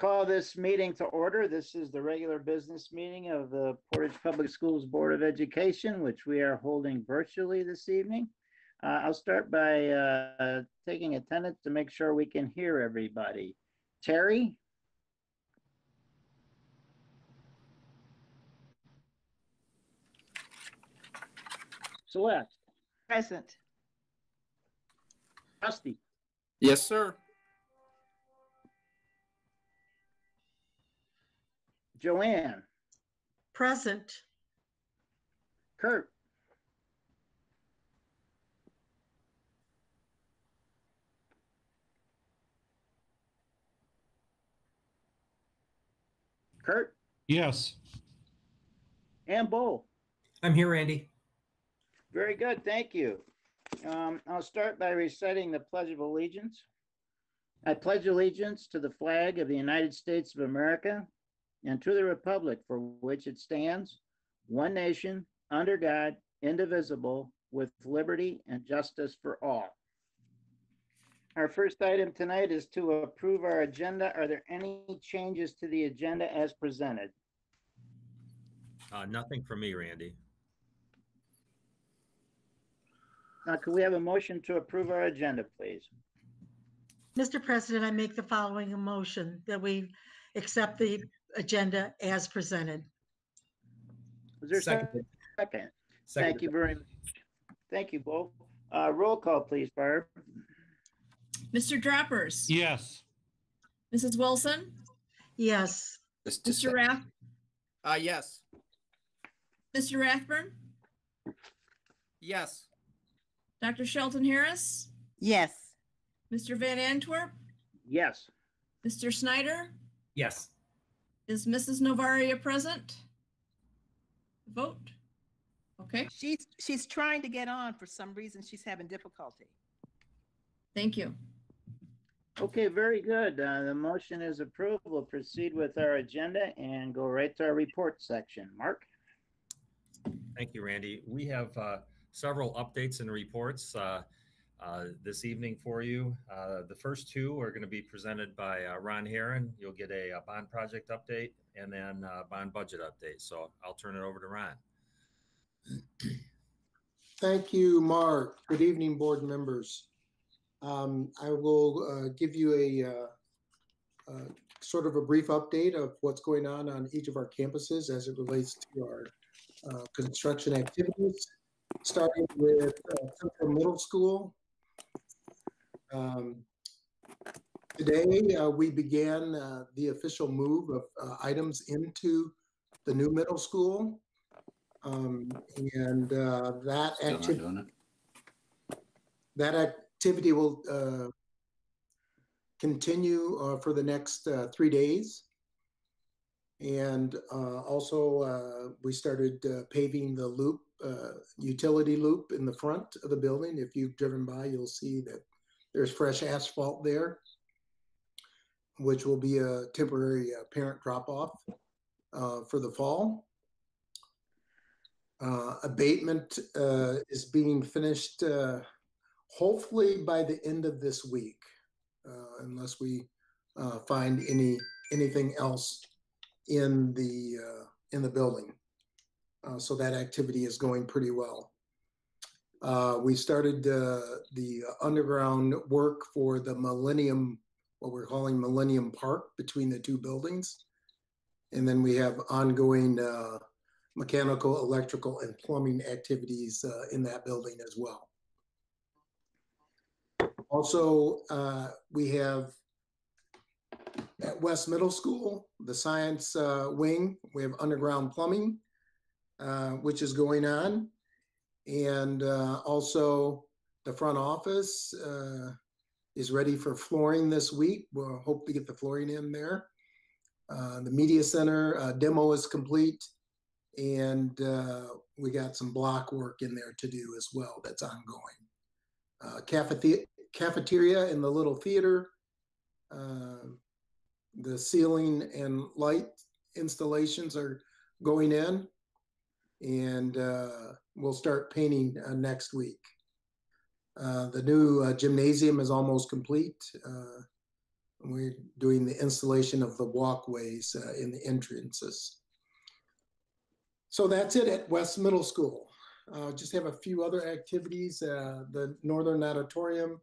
call this meeting to order. This is the regular business meeting of the Portage Public Schools Board of Education, which we are holding virtually this evening. I'll start by taking attendance to make sure we can hear everybody. Terry? Celeste? Present. Rusty? Yes, sir. Joanne? Present. Kurt? Kurt? Yes. And Bo? I'm here, Randy. Very good, thank you. I'll start by reciting the Pledge of Allegiance. I pledge allegiance to the flag of the United States of America and to the republic for which it stands, one nation, under God, indivisible, with liberty and justice for all. Our first item tonight is to approve our agenda. Are there any changes to the agenda as presented? Nothing from me, Randy. Could we have a motion to approve our agenda, please? Mr. President, I make the following motion that we accept the agenda as presented. Is there a Seconded. second? Seconded. Thank you very much. Thank you, Bo. Roll call, please, Barb. Mr. Droppers? Yes. Mrs. Wilson? Yes. Mr. Rath? Yes. Mr. Rathburn? Yes. Dr. Shelton Harris? Yes. Mr. Van Antwerp? Yes. Mr. Snyder? Yes. Is Mrs. Novaria present? Vote. Okay, She's trying to get on. For some reason, she's having difficulty. thank you. Okay, very good. The motion is approved. We'll proceed with our agenda and go right to our report section. Mark? Thank you, Randy. We have several updates and reports this evening for you. The first two are going to be presented by Ron Herron. You'll get a bond project update and then bond budget update. So I'll turn it over to Ron. Thank you, Mark. Good evening, board members. I will give you a sort of a brief update of what's going on each of our campuses as it relates to our construction activities, starting with Central Middle School. Today, we began the official move of items into the new middle school. That activity will continue for the next 3 days. And also, we started paving the loop, utility loop in the front of the building. If you've driven by, you'll see that there's fresh asphalt there, which will be a temporary parent drop-off for the fall. Abatement is being finished hopefully by the end of this week, unless we find anything else in the building. So that activity is going pretty well. We started the underground work for the Millennium, what we're calling Millennium Park, between the two buildings. And then we have ongoing mechanical, electrical, and plumbing activities in that building as well. Also, we have at West Middle School, the science wing, we have underground plumbing, which is going on. And also the front office is ready for flooring this week. We'll hope to get the flooring in there. The media center demo is complete. And we got some block work in there to do as well that's ongoing. Cafeteria in the little theater, the ceiling and light installations are going in, and we'll start painting next week. The new gymnasium is almost complete. We're doing the installation of the walkways in the entrances. So that's it at West Middle School. Just have a few other activities. The Northern Auditorium,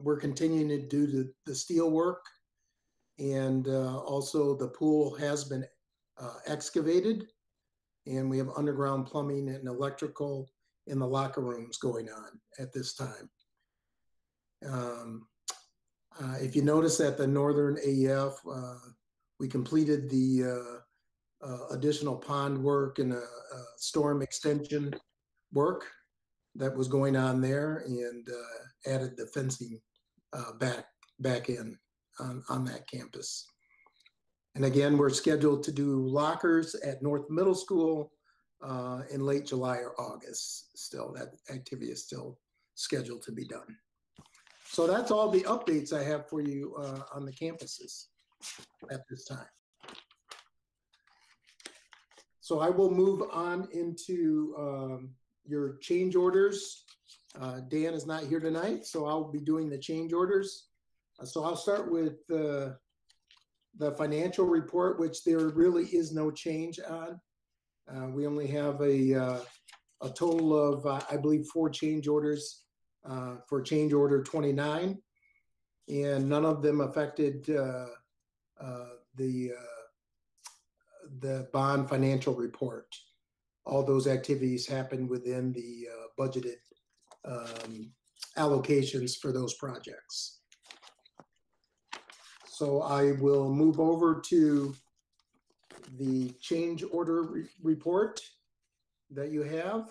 we're continuing to do the steel work, and also the pool has been excavated, and we have underground plumbing and electrical in the locker rooms going on at this time. If you notice at the Northern AEF, we completed the additional pond work and storm extension work that was going on there, and added the fencing back in on that campus. And again, we're scheduled to do lockers at North Middle School in late July or August. Still, that activity is still scheduled to be done. So that's all the updates I have for you on the campuses at this time. So I will move on into your change orders. Dan is not here tonight, so I'll be doing the change orders. So I'll start with the financial report, which there really is no change on. We only have a total of, I believe, 4 change orders for change order 29, and none of them affected the bond financial report. All those activities happen within the budgeted allocations for those projects. So I will move over to the change order report that you have.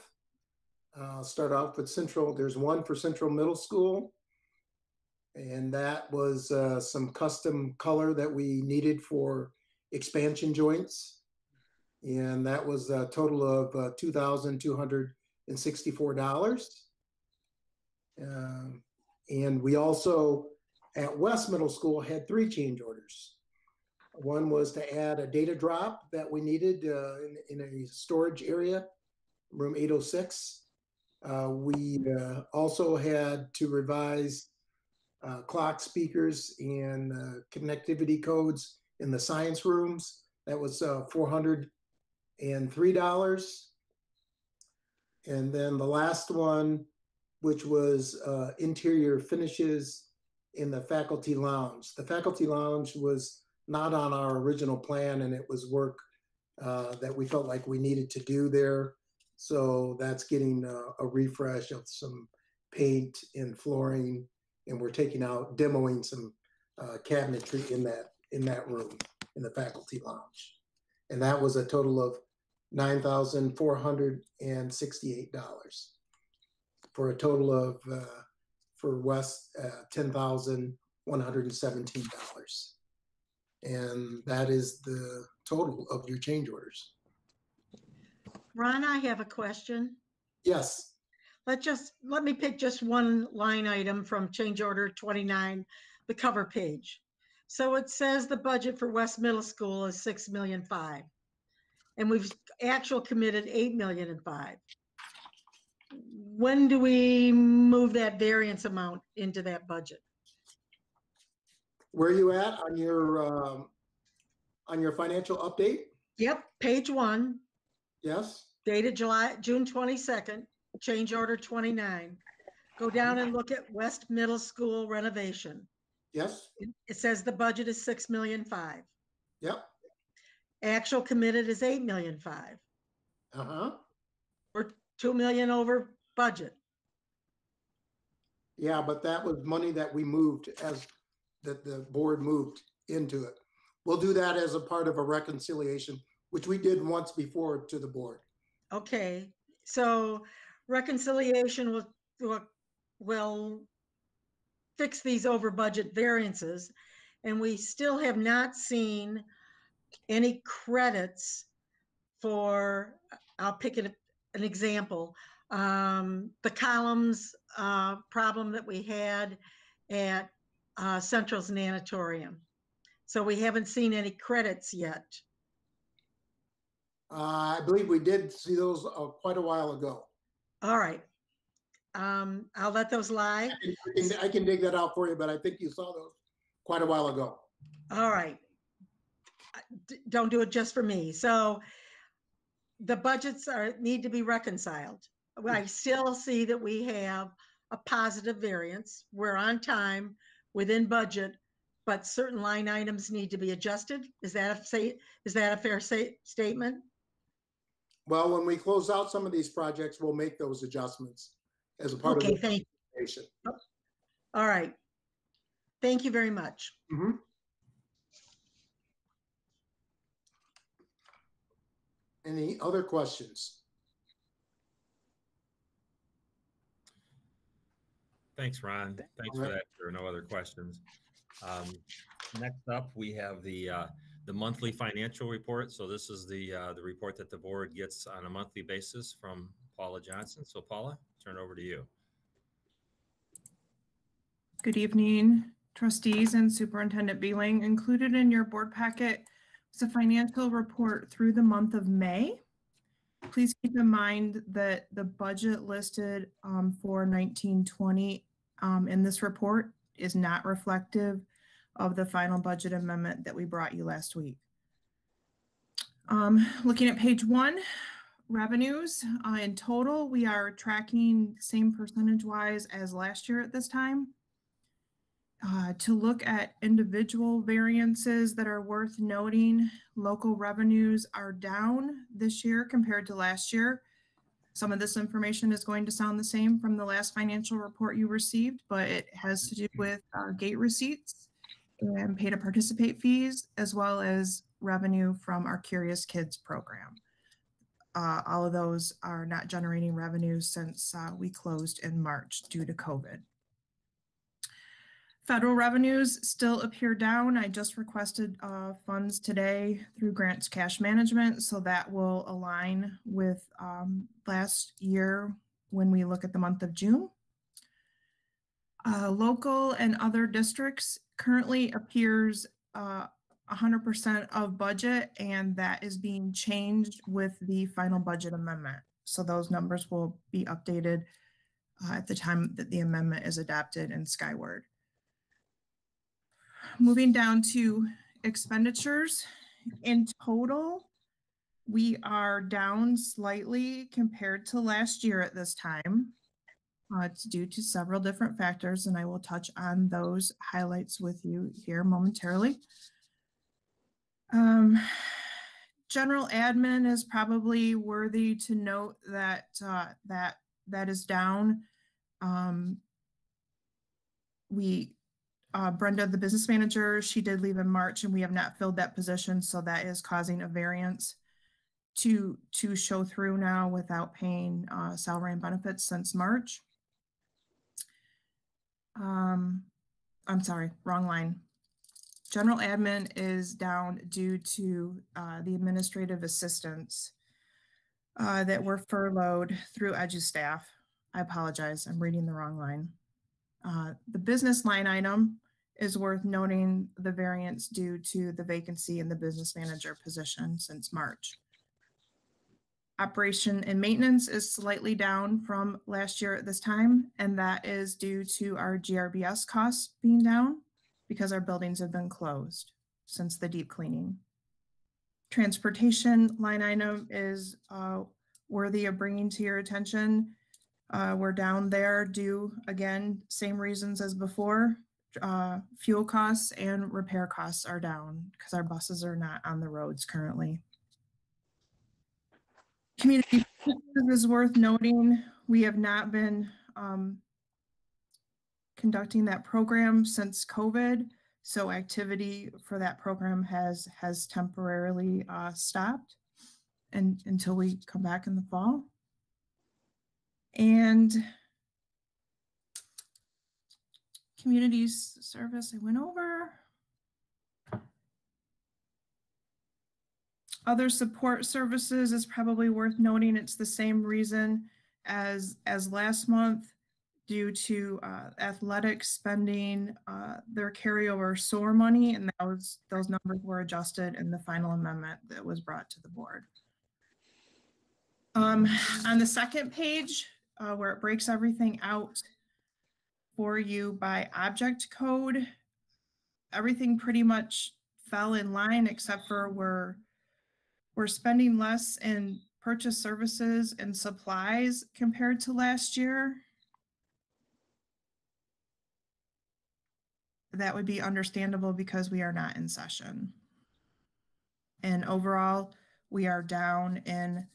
I'll start off with Central. There's one for Central Middle School, and that was some custom color that we needed for expansion joints, and that was a total of $2,264. And we also at West Middle School had 3 change orders. One was to add a data drop that we needed in a storage area, room 806. We also had to revise clock speakers and connectivity codes in the science rooms. That was $403. And then the last one, which was interior finishes in the faculty lounge. The faculty lounge was not on our original plan, and it was work that we felt like we needed to do there. So that's getting a refresh of some paint and flooring, and we're taking out, demoing some cabinetry in that room, in the faculty lounge. And that was a total of $9,468 for a total of, for West, $10,117. And that is the total of your change orders. Ron, I have a question. Yes. Let me pick just one line item from change order 29, the cover page. So it says the budget for West Middle School is $6.5 million, and we've actual committed $8.5 million. When do we move that variance amount into that budget? Where are you at on your financial update? Yep, page 1. Yes. Dated June 22nd, change order 29. Go down and look at West Middle School renovation. Yes. It says the budget is $6.5 million. Yep. Actual committed is $8.5 million. We're $2 million over budget. Yeah, but that was money that we moved that the board moved into it. We'll do that as a part of a reconciliation, which we did once before to the board. Okay, so reconciliation will fix these over budget variances, and we still have not seen any credits for, I'll pick an example, the columns problem that we had at Central's Nanatorium. So we haven't seen any credits yet. I believe we did see those quite a while ago. All right. I'll let those lie. I can dig that out for you, but I think you saw those quite a while ago. All right. Don't do it just for me. So the budgets need to be reconciled. I still see that we have a positive variance. We're on time, within budget, but certain line items need to be adjusted. Is that a fair statement? Well, when we close out some of these projects, we'll make those adjustments as a part of the Thank presentation. you. All right. Thank you very much. Mhm. Any other questions? Thanks, Ron. Thanks for that. There are no other questions. Next up, we have the monthly financial report. So this is the report that the board gets on a monthly basis from Paula Johnson. So Paula, turn it over to you. Good evening, trustees and Superintendent Beeling. Included in your board packet is a financial report through the month of May. Please keep in mind that the budget listed for 1920 in this report is not reflective of the final budget amendment that we brought you last week. Looking at page 1, revenues. In total, we are tracking same percentage-wise as last year at this time. To look at individual variances that are worth noting, local revenues are down this year compared to last year. Some of this information is going to sound the same from the last financial report you received, but it has to do with gate receipts and pay to participate fees, as well as revenue from our Curious Kids program. All of those are not generating revenue since we closed in March due to COVID. Federal revenues still appear down. I just requested funds today through grants cash management, so that will align with last year when we look at the month of June. Local and other districts currently appears 100% of budget, and that is being changed with the final budget amendment. So those numbers will be updated at the time that the amendment is adopted in Skyward. Moving down to expenditures, in total, we are down slightly compared to last year at this time. It's due to several different factors, and I will touch on those highlights with you here momentarily. General admin is probably worthy to note that that is down. Brenda, the business manager, she did leave in March, and we have not filled that position, so that is causing a variance to show through now without paying salary and benefits since March. I'm sorry, wrong line. General admin is down due to the administrative assistants that were furloughed through EduStaff. I apologize, I'm reading the wrong line. The business line item is worth noting the variance due to the vacancy in the business manager position since March. Operation and maintenance is slightly down from last year at this time, and that is due to our GRBS costs being down because our buildings have been closed since the deep cleaning. Transportation line item is worthy of bringing to your attention. We're down there due, again, same reasons as before. Fuel costs and repair costs are down because our buses are not on the roads currently. Community is worth noting. We have not been conducting that program since COVID, so activity for that program has temporarily stopped until we come back in the fall. And community service, I went over. Other support services is probably worth noting. It's the same reason as last month due to athletic spending, their carryover SOAR money, and those numbers were adjusted in the final amendment that was brought to the board. On the second page, where it breaks everything out for you by object code, everything pretty much fell in line, except for we're spending less in purchase services and supplies compared to last year. That would be understandable because we are not in session. And overall, we are down in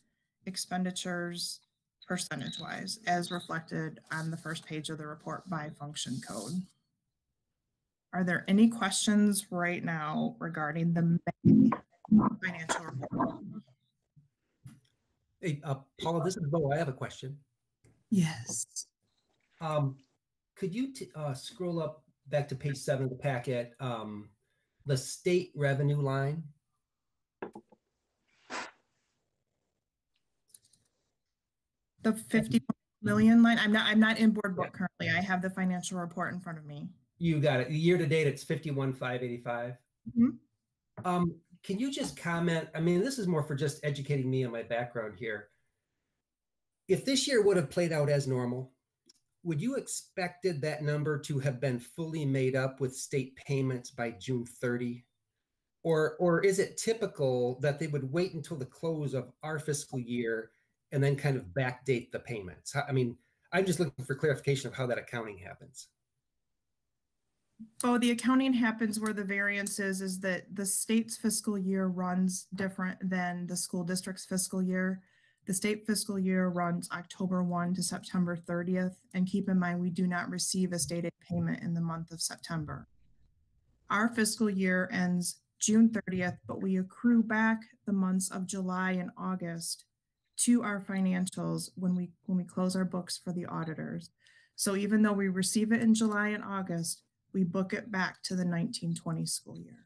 expenditures percentage-wise, as reflected on the first page of the report by function code. Are there any questions right now regarding the May financial report? Hey, Paula, this is Bo. I have a question. Yes. Could you scroll up back to page 7 of the packet, the state revenue line? The 50 million line. I'm not in board book currently. I have the financial report in front of me. You got it. Year to date, it's 51,585. Mm-hmm. Can you just comment? I mean, this is more for just educating me on my background here. If this year would have played out as normal, would you expected that number to have been fully made up with state payments by June 30? Or is it typical that they would wait until the close of our fiscal year and then kind of backdate the payments? I mean, I'm just looking for clarification of how that accounting happens. Oh, the accounting happens where the variance is that the state's fiscal year runs different than the school district's fiscal year. The state fiscal year runs October 1 to September 30th. And keep in mind, we do not receive a state aid payment in the month of September. Our fiscal year ends June 30th, but we accrue back the months of July and August to our financials when we close our books for the auditors. So even though we receive it in July and August, we book it back to the 1920 school year.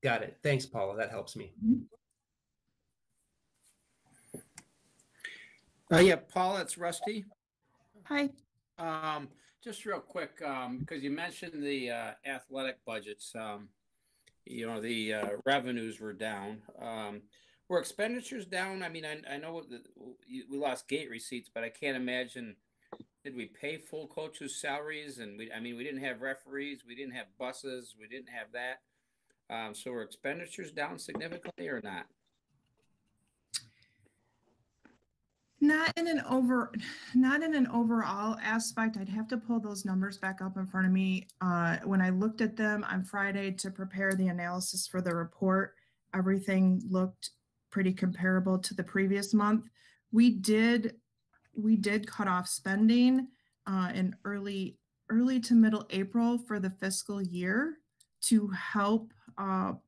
Got it. Thanks, Paula. That helps me. Yeah, Paula, it's Rusty. Hi. Just real quick, because you mentioned the athletic budgets, the revenues were down. Were expenditures down? I mean, I know we lost gate receipts, but I can't imagine. Did we pay full coaches' salaries? And we didn't have referees, we didn't have buses, we didn't have that. So were expenditures down significantly or not? Not in an overall aspect. I'd have to pull those numbers back up in front of me. When I looked at them on Friday to prepare the analysis for the report, everything looked pretty comparable to the previous month. We did cut off spending in early to middle April for the fiscal year to help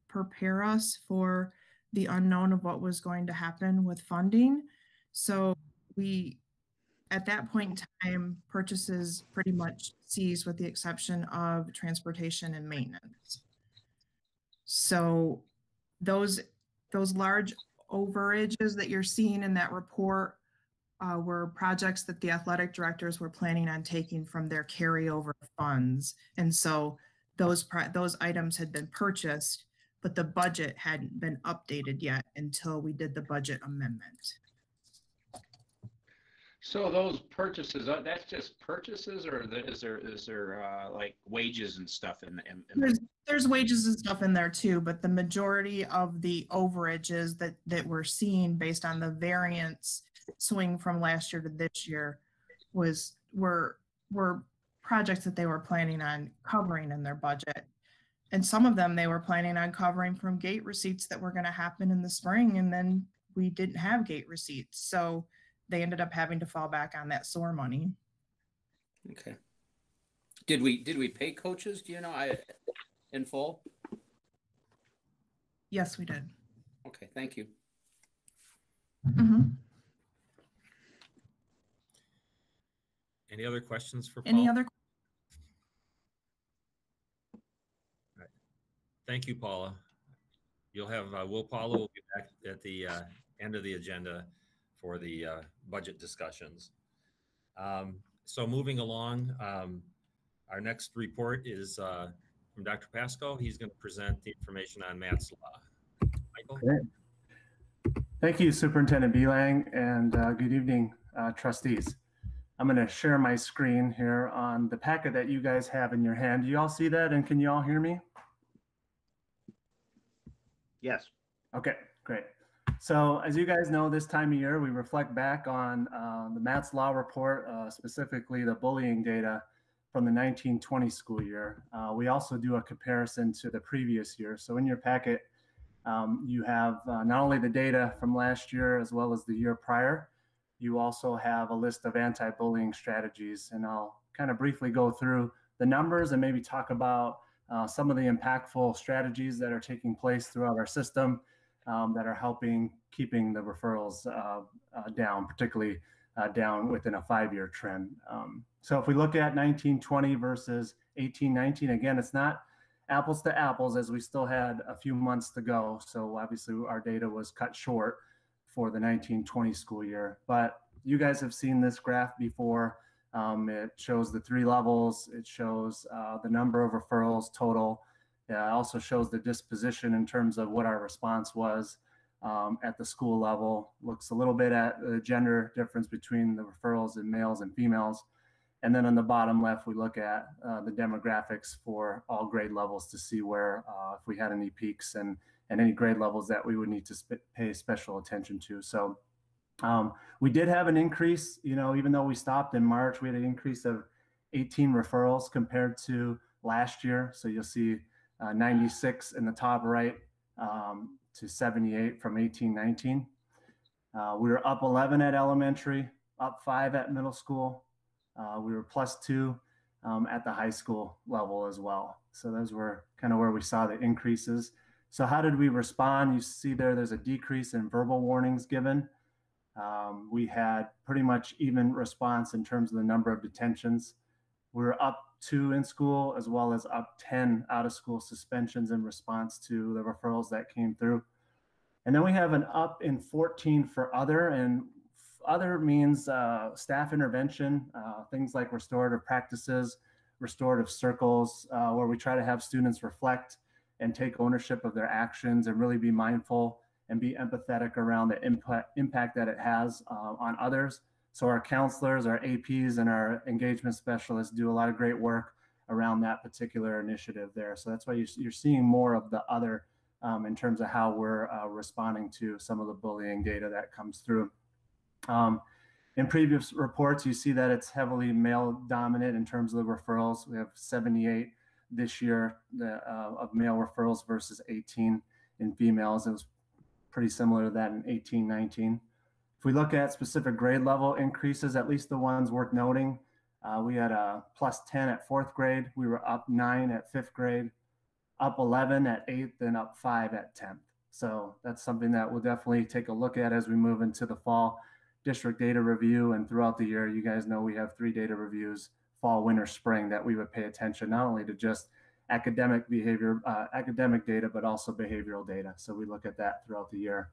prepare us for the unknown of what was going to happen with funding. So at that point in time, purchases pretty much ceased with the exception of transportation and maintenance. So those large overages that you're seeing in that report were projects that the athletic directors were planning on taking from their carryover funds. And so those items had been purchased, but the budget hadn't been updated yet until we did the budget amendment. So those purchases, that's just purchases, or is there like wages and stuff in There's wages and stuff in there too, but the majority of the overages that we're seeing based on the variance swing from last year to this year were projects that they were planning on covering in their budget. And some of them they were planning on covering from gate receipts that were going to happen in the spring, and then we didn't have gate receipts. So they ended up having to fall back on that SOAR money. Okay. Did we pay coaches? Do you know in full? Yes, we did. Okay, thank you. Mm-hmm. Any other questions for Paul? Any other? Right. Thank you, Paula. You'll have Paula will be back at the end of the agenda for the budget discussions. So moving along, our next report is from Dr. Pasco. He's going to present the information on Matt's Law. Michael? Great. Thank you, Superintendent Belang, and good evening, trustees. I'm going to share my screen here on the packet that you guys have in your hand. Do you all see that, and can you all hear me? Yes. Okay, great. So as you guys know, this time of year, we reflect back on the Matt's Law report, specifically the bullying data from the 1920 school year. We also do a comparison to the previous year. So in your packet, you have not only the data from last year as well as the year prior, you also have a list of anti-bullying strategies. And I'll kind of briefly go through the numbers and maybe talk about some of the impactful strategies that are taking place throughout our system that are helping keeping the referrals down, particularly down within a 5-year trend. So if we look at 1920 versus 1819, again, it's not apples to apples as we still had a few months to go. So obviously our data was cut short for the 1920 school year, but you guys have seen this graph before. It shows the 3 levels. It shows the number of referrals total. It also shows the disposition in terms of what our response was at the school level. Looks a little bit at the gender difference between the referrals in males and females. And then on the bottom left, we look at the demographics for all grade levels to see where if we had any peaks and any grade levels that we would need to pay special attention to. So we did have an increase, even though we stopped in March, we had an increase of 18 referrals compared to last year. So you'll see 96 in the top right to 78 from 1819. We were up 11 at elementary, up 5 at middle school. We were +2 at the high school level as well. So those were kind of where we saw the increases. So how did we respond? You see there's a decrease in verbal warnings given. We had pretty much even response in terms of the number of detentions. We were up 2 in school as well as up 10 out of school suspensions in response to the referrals that came through. And then we have an up in 14 for other, and other means staff intervention, things like restorative practices, restorative circles, where we try to have students reflect and take ownership of their actions and really be mindful and be empathetic around the impact that it has on others. So our counselors, our APs, and our engagement specialists do a lot of great work around that particular initiative there. So that's why you're seeing more of the other in terms of how we're responding to some of the bullying data that comes through. In previous reports, you see that it's heavily male dominant in terms of the referrals. We have 78 this year of male referrals versus 18 in females. It was pretty similar to that in 1819. If we look at specific grade level increases, at least the ones worth noting, we had a +10 at 4th grade. We were up 9 at 5th grade, up 11 at 8th, and up 5 at 10th. So that's something that we'll definitely take a look at as we move into the fall district data review. And throughout the year, you guys know we have 3 data reviews, fall, winter, spring, that we would pay attention not only to just academic behavior, academic data, but also behavioral data. So we look at that throughout the year.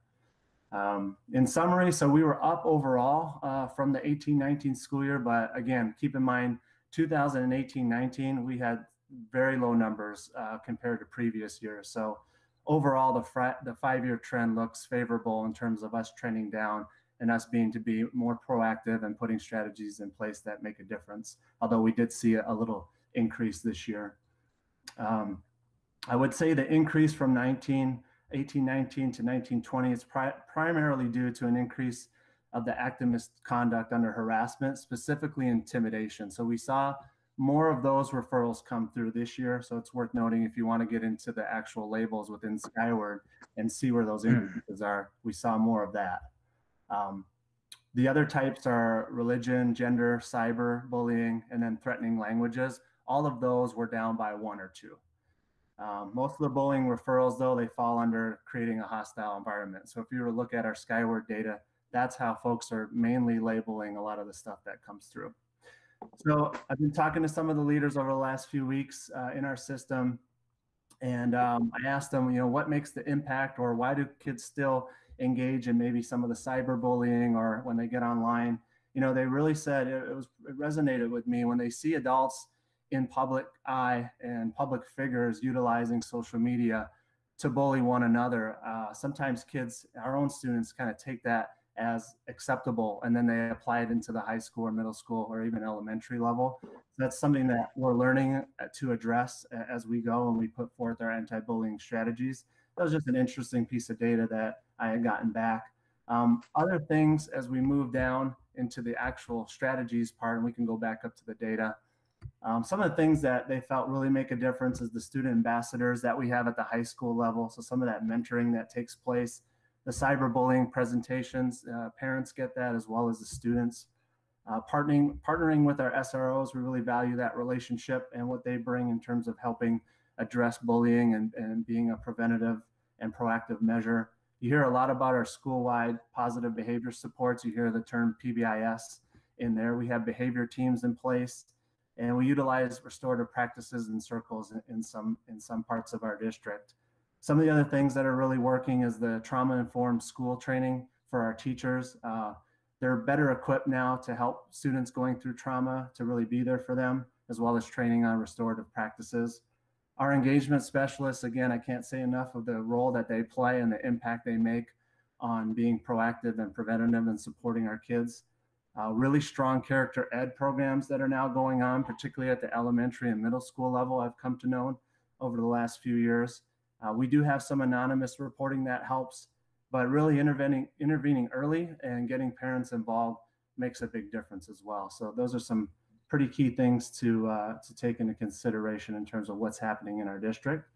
In summary, so we were up overall from the 18-19 school year, but again, keep in mind 2018-19, we had very low numbers compared to previous years. So overall, the 5-year trend looks favorable in terms of us trending down and us being to be more proactive and putting strategies in place that make a difference. Although we did see a little increase this year. I would say the increase from 18-19 to 19-20 is primarily due to an increase of the activist conduct under harassment, specifically intimidation. So we saw more of those referrals come through this year. So it's worth noting if you want to get into the actual labels within Skyward and see where those increases are, we saw more of that. The other types are religion, gender, cyber, bullying, and then threatening languages. All of those were down by 1 or 2. Most of the bullying referrals, though, they fall under creating a hostile environment. So if you were to look at our Skyward data, that's how folks are mainly labeling a lot of the stuff that comes through. So I've been talking to some of the leaders over the last few weeks in our system, and I asked them, what makes the impact, or why do kids still engage in maybe some of the cyberbullying or when they get online? They really said it resonated with me when they see adults in public eye and public figures utilizing social media to bully one another. Sometimes kids, our own students, kind of take that as acceptable, and then they apply it into the high school or middle school or even elementary level. So that's something that we're learning to address as we go and we put forth our anti-bullying strategies. that was just an interesting piece of data that I had gotten back. Other things as we move down into the actual strategies part, and we can go back up to the data. Some of the things that they felt really make a difference is the student ambassadors that we have at the high school level. So some of that mentoring that takes place, the cyberbullying presentations, parents get that as well as the students. Partnering with our SROs, we really value that relationship and what they bring in terms of helping address bullying and being a preventative and proactive measure. You hear a lot about our school-wide positive behavior supports. You hear the term PBIS in there. We have behavior teams in place, and we utilize restorative practices and circles in some parts of our district. Some of the other things that are really working is the trauma-informed school training for our teachers. They're better equipped now to help students going through trauma to really be there for them, as well as training on restorative practices. Our engagement specialists, again, I can't say enough of the role that they play and the impact they make on being proactive and preventative and supporting our kids. Really strong character ed programs that are now going on, particularly at the elementary and middle school level, I've come to know over the last few years. We do have some anonymous reporting that helps, but really intervening early and getting parents involved makes a big difference as well. So those are some pretty key things to take into consideration in terms of what's happening in our district.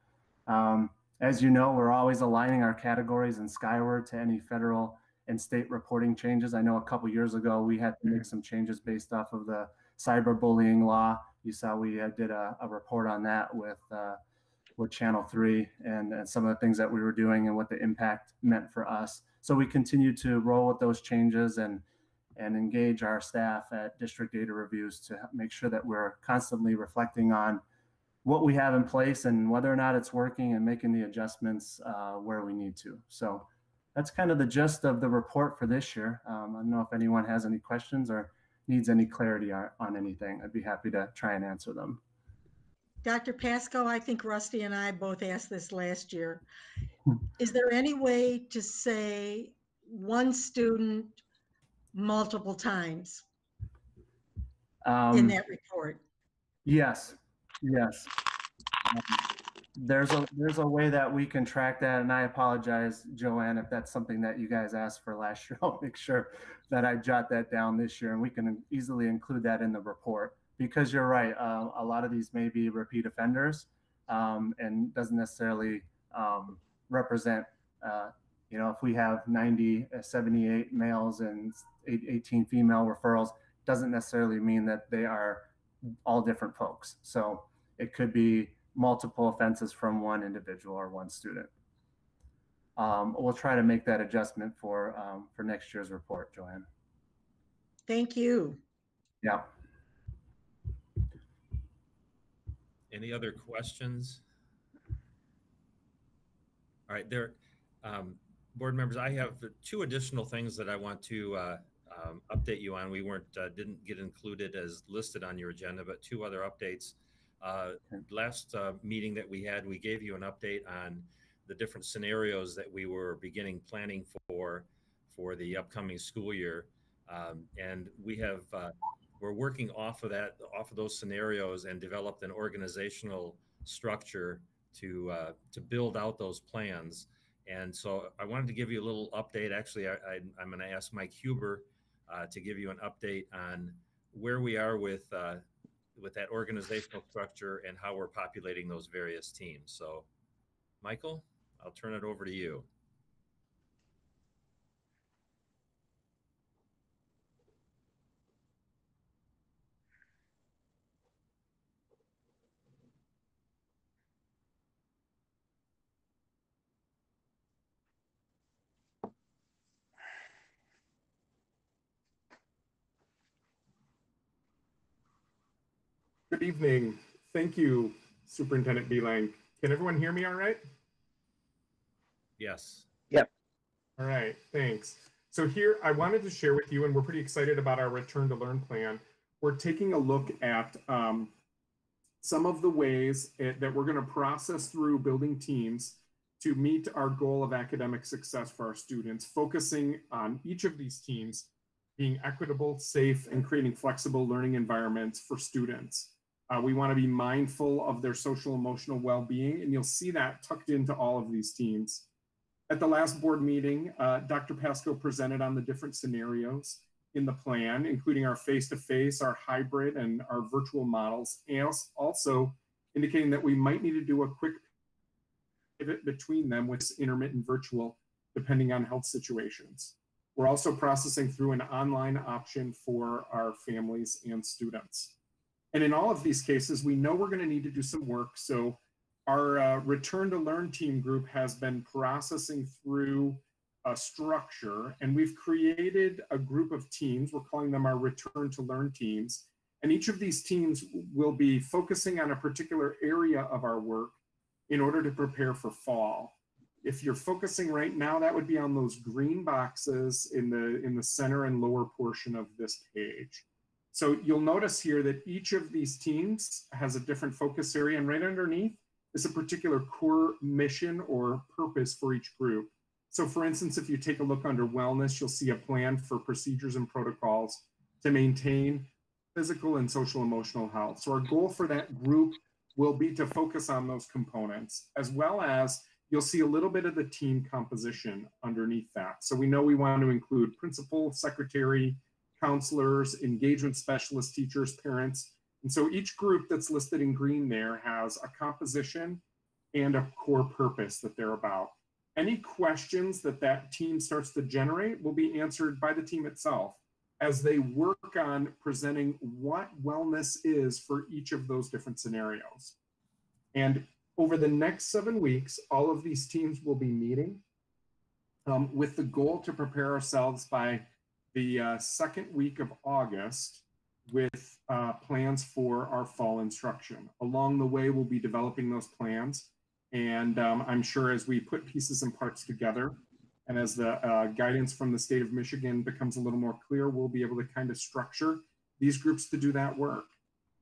As you know, we're always aligning our categories and skyward to any federal and state reporting changes. I know a couple years ago we had to make some changes based off of the cyberbullying law. You saw we did a report on that with Channel 3 and some of the things that we were doing and what the impact meant for us. So we continue to roll with those changes and engage our staff at district data reviews to make sure that we're constantly reflecting on what we have in place and whether or not it's working and making the adjustments where we need to. So that's kind of the gist of the report for this year. I don't know if anyone has any questions or needs any clarity on anything. I'd be happy to try and answer them. Dr. Pasco, I think Rusty and I both asked this last year. Is there any way to say one student multiple times in that report? Yes. There's a way that we can track that, and I apologize, Joanne, if that's something that you guys asked for last year. I'll make sure that I jot that down this year, and we can easily include that in the report, because you're right. A lot of these may be repeat offenders, and doesn't necessarily represent, if we have 78 males and 18 female referrals, doesn't necessarily mean that they are all different folks. So it could be multiple offenses from one individual or one student. We'll try to make that adjustment for next year's report, Joanne. Thank you. Yeah. Any other questions? All right, board members, I have two additional things that I want to update you on. We didn't get included as listed on your agenda, but two other updates. Last meeting that we had, we gave you an update on the different scenarios that we were beginning planning for the upcoming school year, and we're working off of those scenarios and developed an organizational structure to build out those plans. And so I wanted to give you a little update. Actually, I'm going to ask Mike Hubert to give you an update on where we are with that organizational structure and how we're populating those various teams. So, Michael, I'll turn it over to you. Good evening. Thank you, Superintendent Beelang. Can everyone hear me all right? Yes. Yep. All right, thanks. So here I wanted to share with you, and we're pretty excited about our Return to Learn plan. We're taking a look at some of the ways that we're going to process through building teams to meet our goal of academic success for our students, focusing on each of these teams being equitable, safe, and creating flexible learning environments for students. We want to be mindful of their social emotional well-being, and you'll see that tucked into all of these teams. At the last board meeting, Dr. Pasco presented on the different scenarios in the plan, including our face-to-face, our hybrid, and our virtual models, and also indicating that we might need to do a quick pivot between them with intermittent virtual, depending on health situations. We're also processing through an online option for our families and students. And in all of these cases, we know we're going to need to do some work. So our Return to Learn team group has been processing through a structure, and we've created a group of teams. We're calling them our Return to Learn teams. And each of these teams will be focusing on a particular area of our work in order to prepare for fall. If you're focusing right now, that would be on those green boxes in the center and lower portion of this page. So you'll notice here that each of these teams has a different focus area, and right underneath is a particular core mission or purpose for each group. So for instance, if you take a look under wellness, you'll see a plan for procedures and protocols to maintain physical and social emotional health. So our goal for that group will be to focus on those components, as well as you'll see a little bit of the team composition underneath that. So we know we want to include principal, secretary, counselors, engagement specialists, teachers, parents. And so each group that's listed in green there has a composition and a core purpose that they're about. Any questions that that team starts to generate will be answered by the team itself as they work on presenting what wellness is for each of those different scenarios. And over the next 7 weeks, all of these teams will be meeting with the goal to prepare ourselves by the second week of August with plans for our fall instruction. Along the way, we'll be developing those plans. And I'm sure as we put pieces and parts together, and as the guidance from the state of Michigan becomes a little more clear, we'll be able to kind of structure these groups to do that work.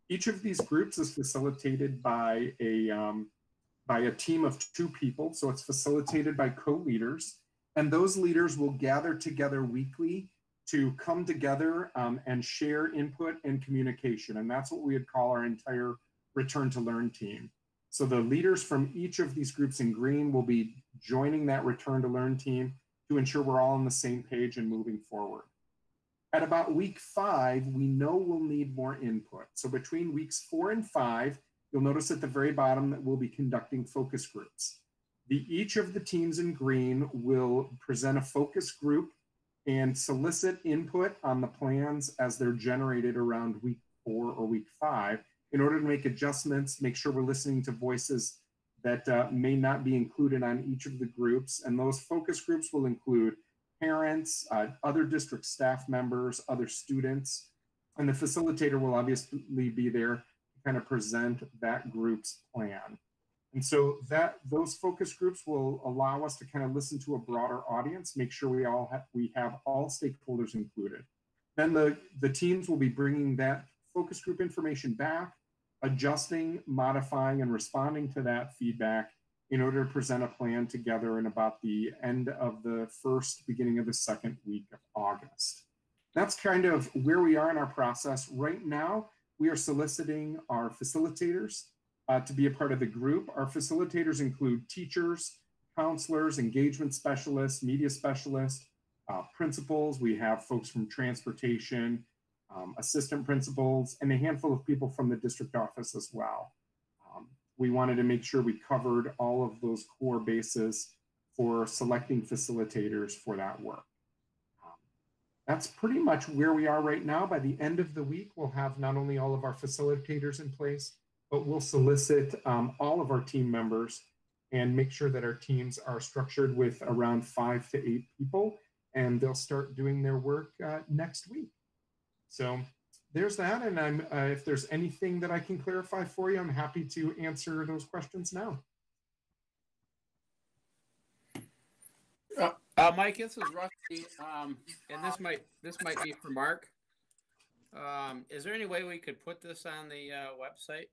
Each of these groups is facilitated by a team of 2 people. So it's facilitated by co-leaders, and those leaders will gather together weekly to come together and share input and communication. And that's what we would call our entire Return to Learn team. So the leaders from each of these groups in green will be joining that Return to Learn team to ensure we're all on the same page and moving forward. At about week 5, we know we'll need more input. So between weeks 4 and 5, you'll notice at the very bottom that we'll be conducting focus groups. Each of the teams in green will present a focus group and solicit input on the plans as they're generated around week 4 or week 5 in order to make adjustments, make sure we're listening to voices that may not be included on each of the groups. And those focus groups will include parents, other district staff members, other students, and the facilitator will obviously be there to kind of present that group's plan. And so those focus groups will allow us to kind of listen to a broader audience, make sure we have all stakeholders included. Then the teams will be bringing that focus group information back, adjusting, modifying, and responding to that feedback in order to present a plan together in about the end of the first, beginning of the second week of August. That's kind of where we are in our process. Right now, we are soliciting our facilitators to be a part of the group. Our facilitators include teachers, counselors, engagement specialists, media specialists, principals. We have folks from transportation, assistant principals, and a handful of people from the district office as well. We wanted to make sure we covered all of those core bases for selecting facilitators for that work. That's pretty much where we are right now. By the end of the week, we'll have not only all of our facilitators in place, but we'll solicit all of our team members and make sure that our teams are structured with around 5 to 8 people, and they'll start doing their work next week. So there's that, and if there's anything that I can clarify for you, I'm happy to answer those questions now. Mike, this is Rusty, and this might be for Mark. Is there any way we could put this on the website,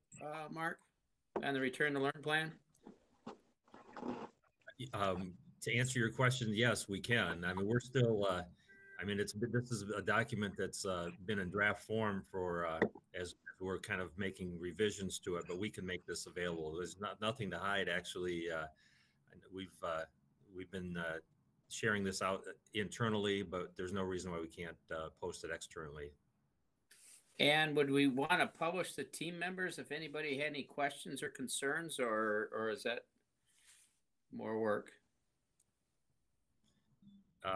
Mark, and the Return to Learn plan? To answer your question, yes, we can. I mean, we're still I mean, this is a document that's been in draft form for as we're kind of making revisions to it, but we can make this available. There's nothing to hide. Actually, we've been sharing this out internally, but there's no reason why we can't post it externally. And would we want to publish the team members if anybody had any questions or concerns, or is that more work?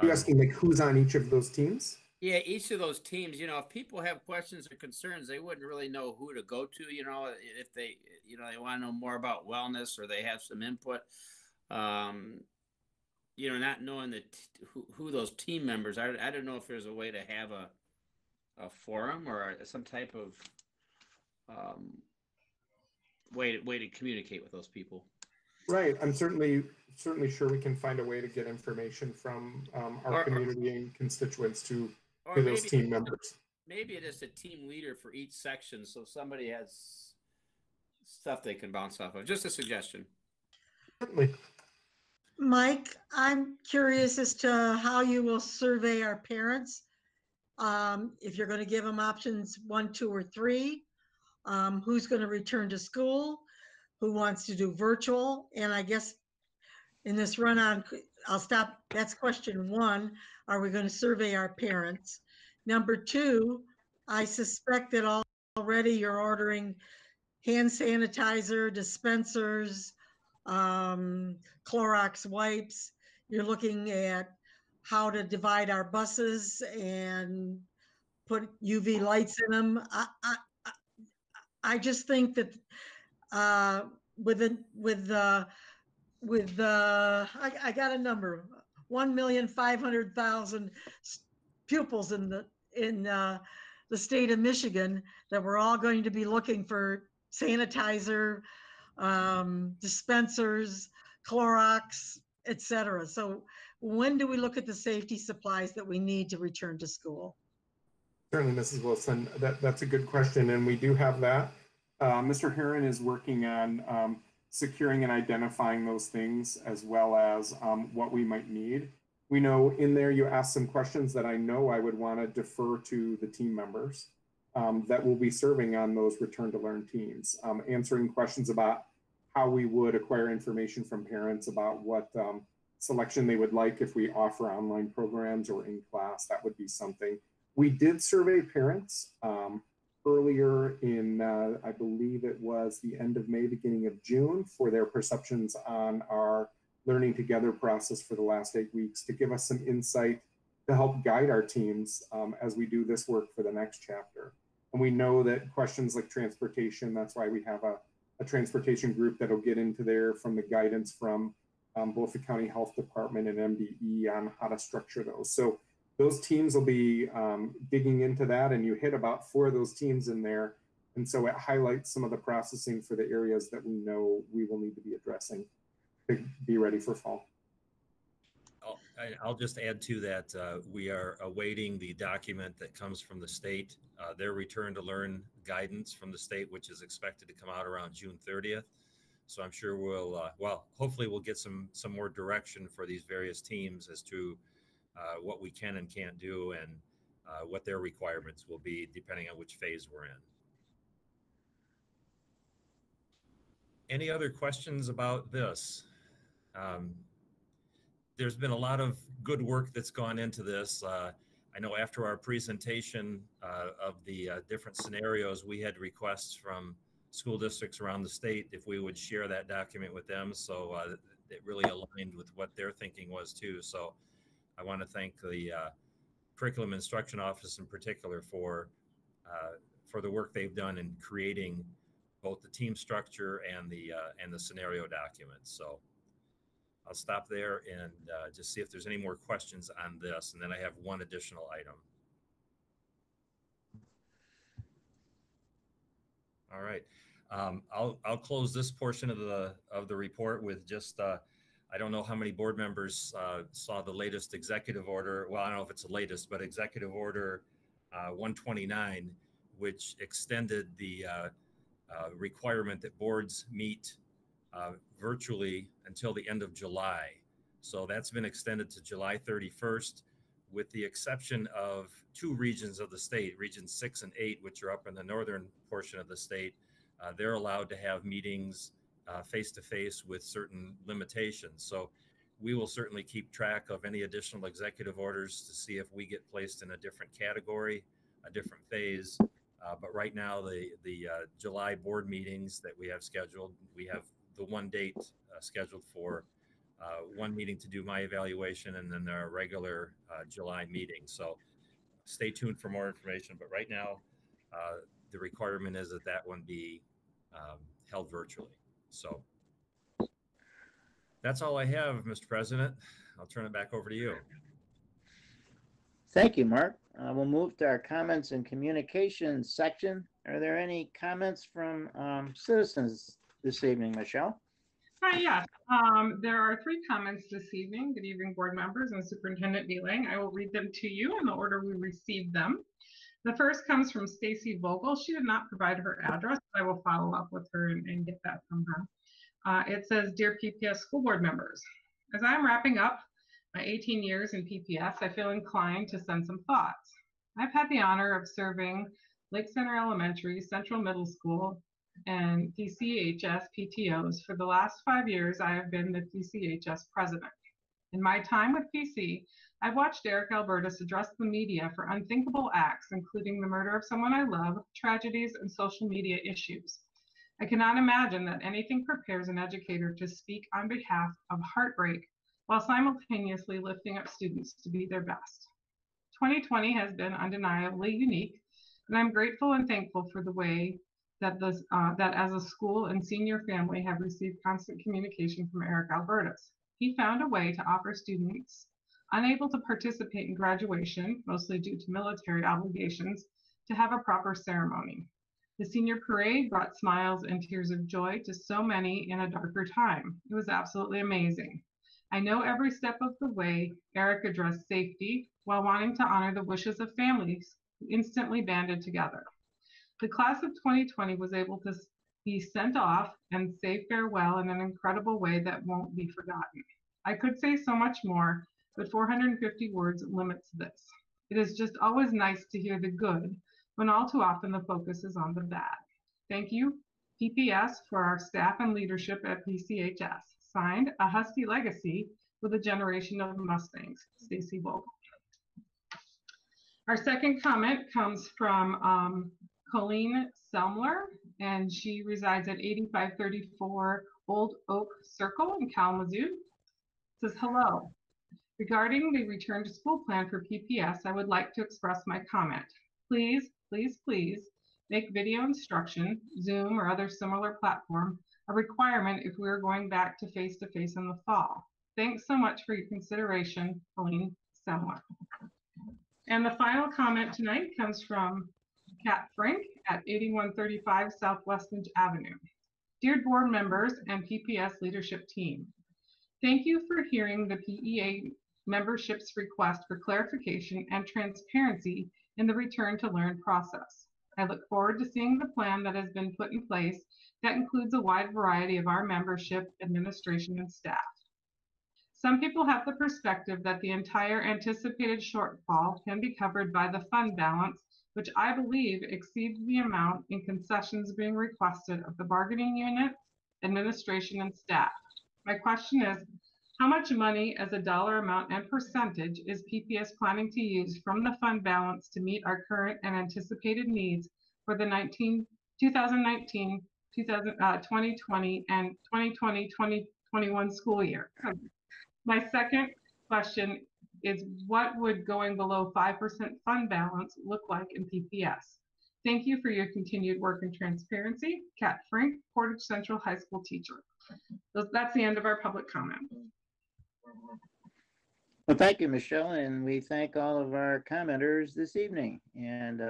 You're asking like who's on each of those teams? Yeah, each of those teams, if people have questions or concerns, they wouldn't really know who to go to, if they, they want to know more about wellness or they have some input. Not knowing who those team members are, I don't know if there's a way to have a forum or some type of way to communicate with those people. Right. I'm certainly sure we can find a way to get information from our community and constituents to those team members. Maybe it is a team leader for each section, so somebody has stuff they can bounce off of. Just a suggestion. Certainly. Mike, I'm curious as to how you will survey our parents. If you're going to give them options 1, 2, or 3, who's going to return to school, who wants to do virtual, and I guess in this run-on, I'll stop. That's question 1. Are we going to survey our parents? Number 2, I suspect that already you're ordering hand sanitizer, dispensers, Clorox wipes. You're looking at how to divide our buses and put UV lights in them. I just think that I got a number, 1,500,000 pupils in the state of Michigan, that we're all going to be looking for sanitizer, dispensers, Clorox, etc. So when do we look at the safety supplies that we need to return to school? Certainly, Mrs. Wilson, that's a good question, and we do have that. Mr. Heron is working on securing and identifying those things, as well as what we might need. We know in there you asked some questions that I know I would want to defer to the team members that will be serving on those return to learn teams, answering questions about how we would acquire information from parents about what selection they would like if we offer online programs or in class. That would be something. We did survey parents earlier in, I believe it was the end of May, beginning of June, for their perceptions on our Learning Together process for the last 8 weeks, to give us some insight to help guide our teams as we do this work for the next chapter. And we know that questions like transportation, that's why we have a transportation group that'll get into there from the guidance from both the county health department and MDE on how to structure those. So those teams will be digging into that, and you hit about 4 of those teams in there. And so it highlights some of the processing for the areas that we know we will need to be addressing to be ready for fall. I'll just add to that, we are awaiting the document that comes from the state, their return to learn guidance from the state, which is expected to come out around June 30th. So I'm sure hopefully we'll get some more direction for these various teams as to what we can and can't do, and what their requirements will be depending on which phase we're in. Any other questions about this? There's been a lot of good work that's gone into this. I know after our presentation of the different scenarios, we had requests from school districts around the state if we would share that document with them. So it really aligned with what their thinking was too. So I want to thank the Curriculum Instruction Office in particular for the work they've done in creating both the team structure and the scenario document. So I'll stop there and just see if there's any more questions on this, and then I have one additional item. All right, I'll close this portion of the report with just I don't know how many board members saw the latest executive order. Well, I don't know if it's the latest, but Executive Order 129, which extended the requirement that boards meet virtually until the end of July. So that's been extended to July 31st. with the exception of two regions of the state, regions 6 and 8, which are up in the northern portion of the state, they're allowed to have meetings face-to-face with certain limitations. So we will certainly keep track of any additional executive orders to see if we get placed in a different category, a different phase. But right now, the July board meetings that we have scheduled, we have the one date scheduled for one meeting to do my evaluation and then our regular July meeting. So stay tuned for more information. But right now, the requirement is that that one be held virtually. So that's all I have, Mr. President. I'll turn it back over to you. Thank you, Mark. We'll move to our comments and communications section. Are there any comments from citizens this evening, Michelle? Hi, yes. There are 3 comments this evening. Good evening, board members and Superintendent Delang. I will read them to you in the order we received them. The first comes from Stacy Vogel. She did not provide her address, but I will follow up with her and get that from her. It says, Dear PPS school board members, as I'm wrapping up my 18 years in PPS, I feel inclined to send some thoughts. I've had the honor of serving Lake Center Elementary, Central Middle School, and PCHS PTOs. For the last 5 years, I have been the PCHS president. In my time with PC, I've watched Eric Albertus address the media for unthinkable acts, including the murder of someone I love, tragedies, and social media issues. I cannot imagine that anything prepares an educator to speak on behalf of heartbreak while simultaneously lifting up students to be their best. 2020 has been undeniably unique, and I'm grateful and thankful for the way that that as a school and senior family have received constant communication from Eric Albertus. He found a way to offer students unable to participate in graduation, mostly due to military obligations, to have a proper ceremony. The senior parade brought smiles and tears of joy to so many in a darker time. It was absolutely amazing. I know every step of the way Eric addressed safety while wanting to honor the wishes of families who instantly banded together. The class of 2020 was able to be sent off and say farewell in an incredible way that won't be forgotten. I could say so much more, but 450 words limits this. It is just always nice to hear the good when all too often the focus is on the bad. Thank you, PPS, for our staff and leadership at PCHS. Signed, A Husky Legacy with a Generation of Mustangs, Stacy Vogel. Our second comment comes from Colleen Selmler, and she resides at 8534 Old Oak Circle in Kalamazoo. It says, hello. Regarding the return to school plan for PPS, I would like to express my comment. Please, please, please make video instruction, Zoom or other similar platform, a requirement if we are going back to face-to-face in the fall. Thanks so much for your consideration, Colleen Semler. And the final comment tonight comes from Kat Frank at 8135 South Westland Avenue. Dear board members and PPS leadership team, thank you for hearing the PEA membership's request for clarification and transparency in the return to learn process. I look forward to seeing the plan that has been put in place that includes a wide variety of our membership, administration, and staff. Some people have the perspective that the entire anticipated shortfall can be covered by the fund balance, which I believe exceeds the amount in concessions being requested of the bargaining unit, administration, and staff. My question is, how much money as a dollar amount and percentage is PPS planning to use from the fund balance to meet our current and anticipated needs for the 2019, 2020 and 2020-2021 school year? My second question is, what would going below 5% fund balance look like in PPS? Thank you for your continued work and transparency. Kat Frank, Portage Central High School teacher. So that's the end of our public comment. Well, thank you, Michelle, and we thank all of our commenters this evening. And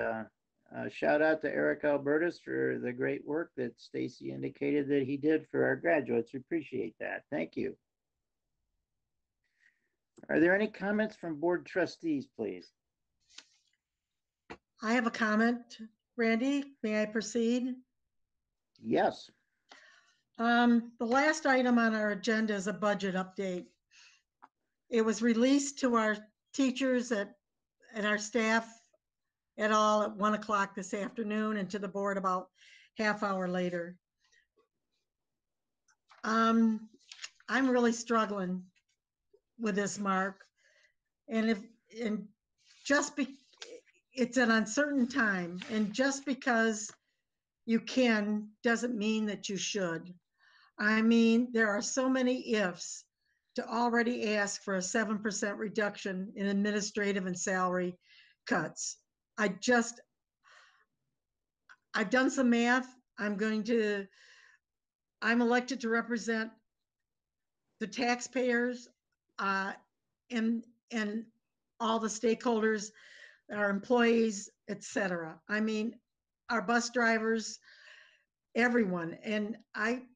shout out to Eric Albertus for the great work that Stacy indicated that he did for our graduates. We appreciate that. Thank you. Are there any comments from board trustees, please? I have a comment. Randy, may I proceed? Yes. The last item on our agenda is a budget update. It was released to our teachers and our staff at all at 1 o'clock this afternoon, and to the board about half hour later. I'm really struggling with this, Mark. And it's an uncertain time, and just because you can doesn't mean that you should. I mean, there are so many ifs to already ask for a 7% reduction in administrative and salary cuts. I've done some math. I'm elected to represent the taxpayers and all the stakeholders, our employees, etc. I mean, our bus drivers, everyone. And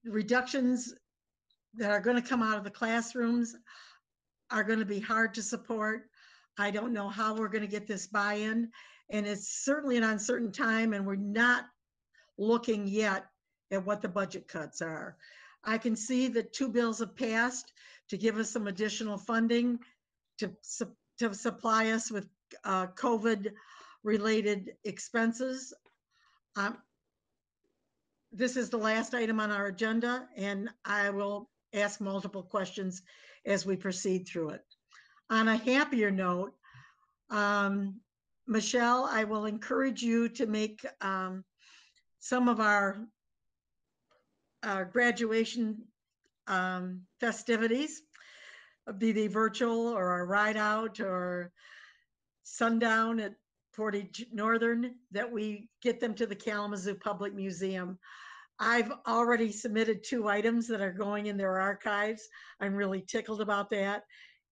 reductions that are going to come out of the classrooms are going to be hard to support. I don't know how we're going to get this buy-in, and it's certainly an uncertain time, and we're not looking yet at what the budget cuts are. I can see that 2 bills have passed to give us some additional funding to supply us with COVID-related expenses. This is the last item on our agenda, and I will ask multiple questions as we proceed through it. On a happier note, Michelle, I will encourage you to make some of our graduation festivities, be they virtual or a ride out or sundown at Portage Northern, that we get them to the Kalamazoo Public Museum. I've already submitted 2 items that are going in their archives. I'm really tickled about that,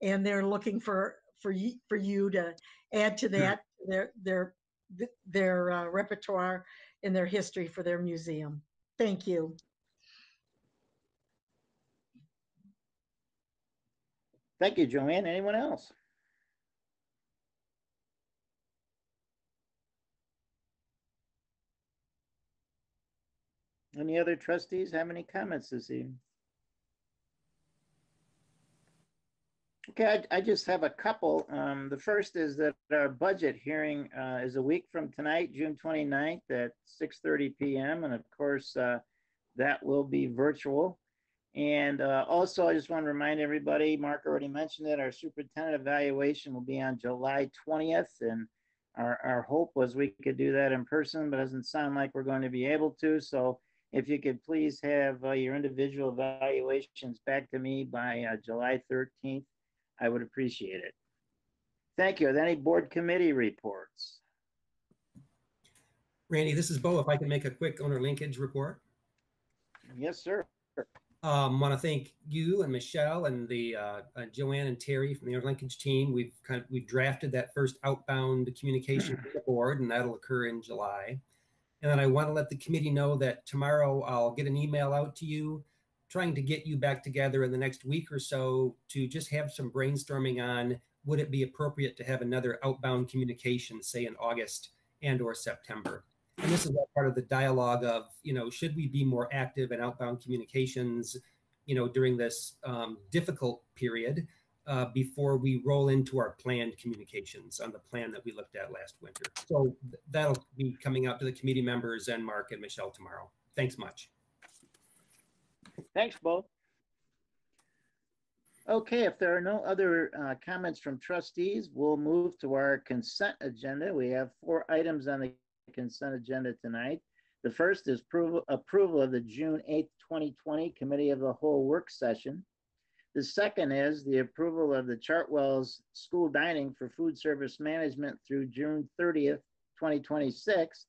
and they're looking for you to add to that their repertoire and their history for their museum. Thank you. Thank you, Joanne. Anyone else? Any other trustees have any comments this evening? Okay, I just have a couple. The first is that our budget hearing is a week from tonight, June 29th at 6:30 p.m. And of course, that will be virtual. And also, I just want to remind everybody, Mark already mentioned it, our superintendent evaluation will be on July 20th. And our hope was we could do that in person, but it doesn't sound like we're going to be able to. So if you could please have your individual evaluations back to me by July 13th, I would appreciate it. Thank you. Are there any board committee reports? Randy, this is Bo. If I can make a quick owner linkage report. Yes, sir. Want to thank you and Michelle and the Joanne and Terry from the owner linkage team. We've drafted that first outbound communication to the board, and that'll occur in July. And then I want to let the committee know that tomorrow I'll get an email out to you, trying to get you back together in the next week or so to just have some brainstorming on, would it be appropriate to have another outbound communication, say in August and or September? And this is all part of the dialogue of, should we be more active in outbound communications, during this difficult period before we roll into our planned communications on the plan that we looked at last winter. So that'll be coming out to the committee members and Mark and Michelle tomorrow. Thanks much. Thanks, Bo. Okay, if there are no other comments from trustees, we'll move to our consent agenda. We have 4 items on the consent agenda tonight. The first is approval of the June 8th, 2020 Committee of the Whole work session. The second is the approval of the Chartwell's school dining for food service management through June 30th, 2026,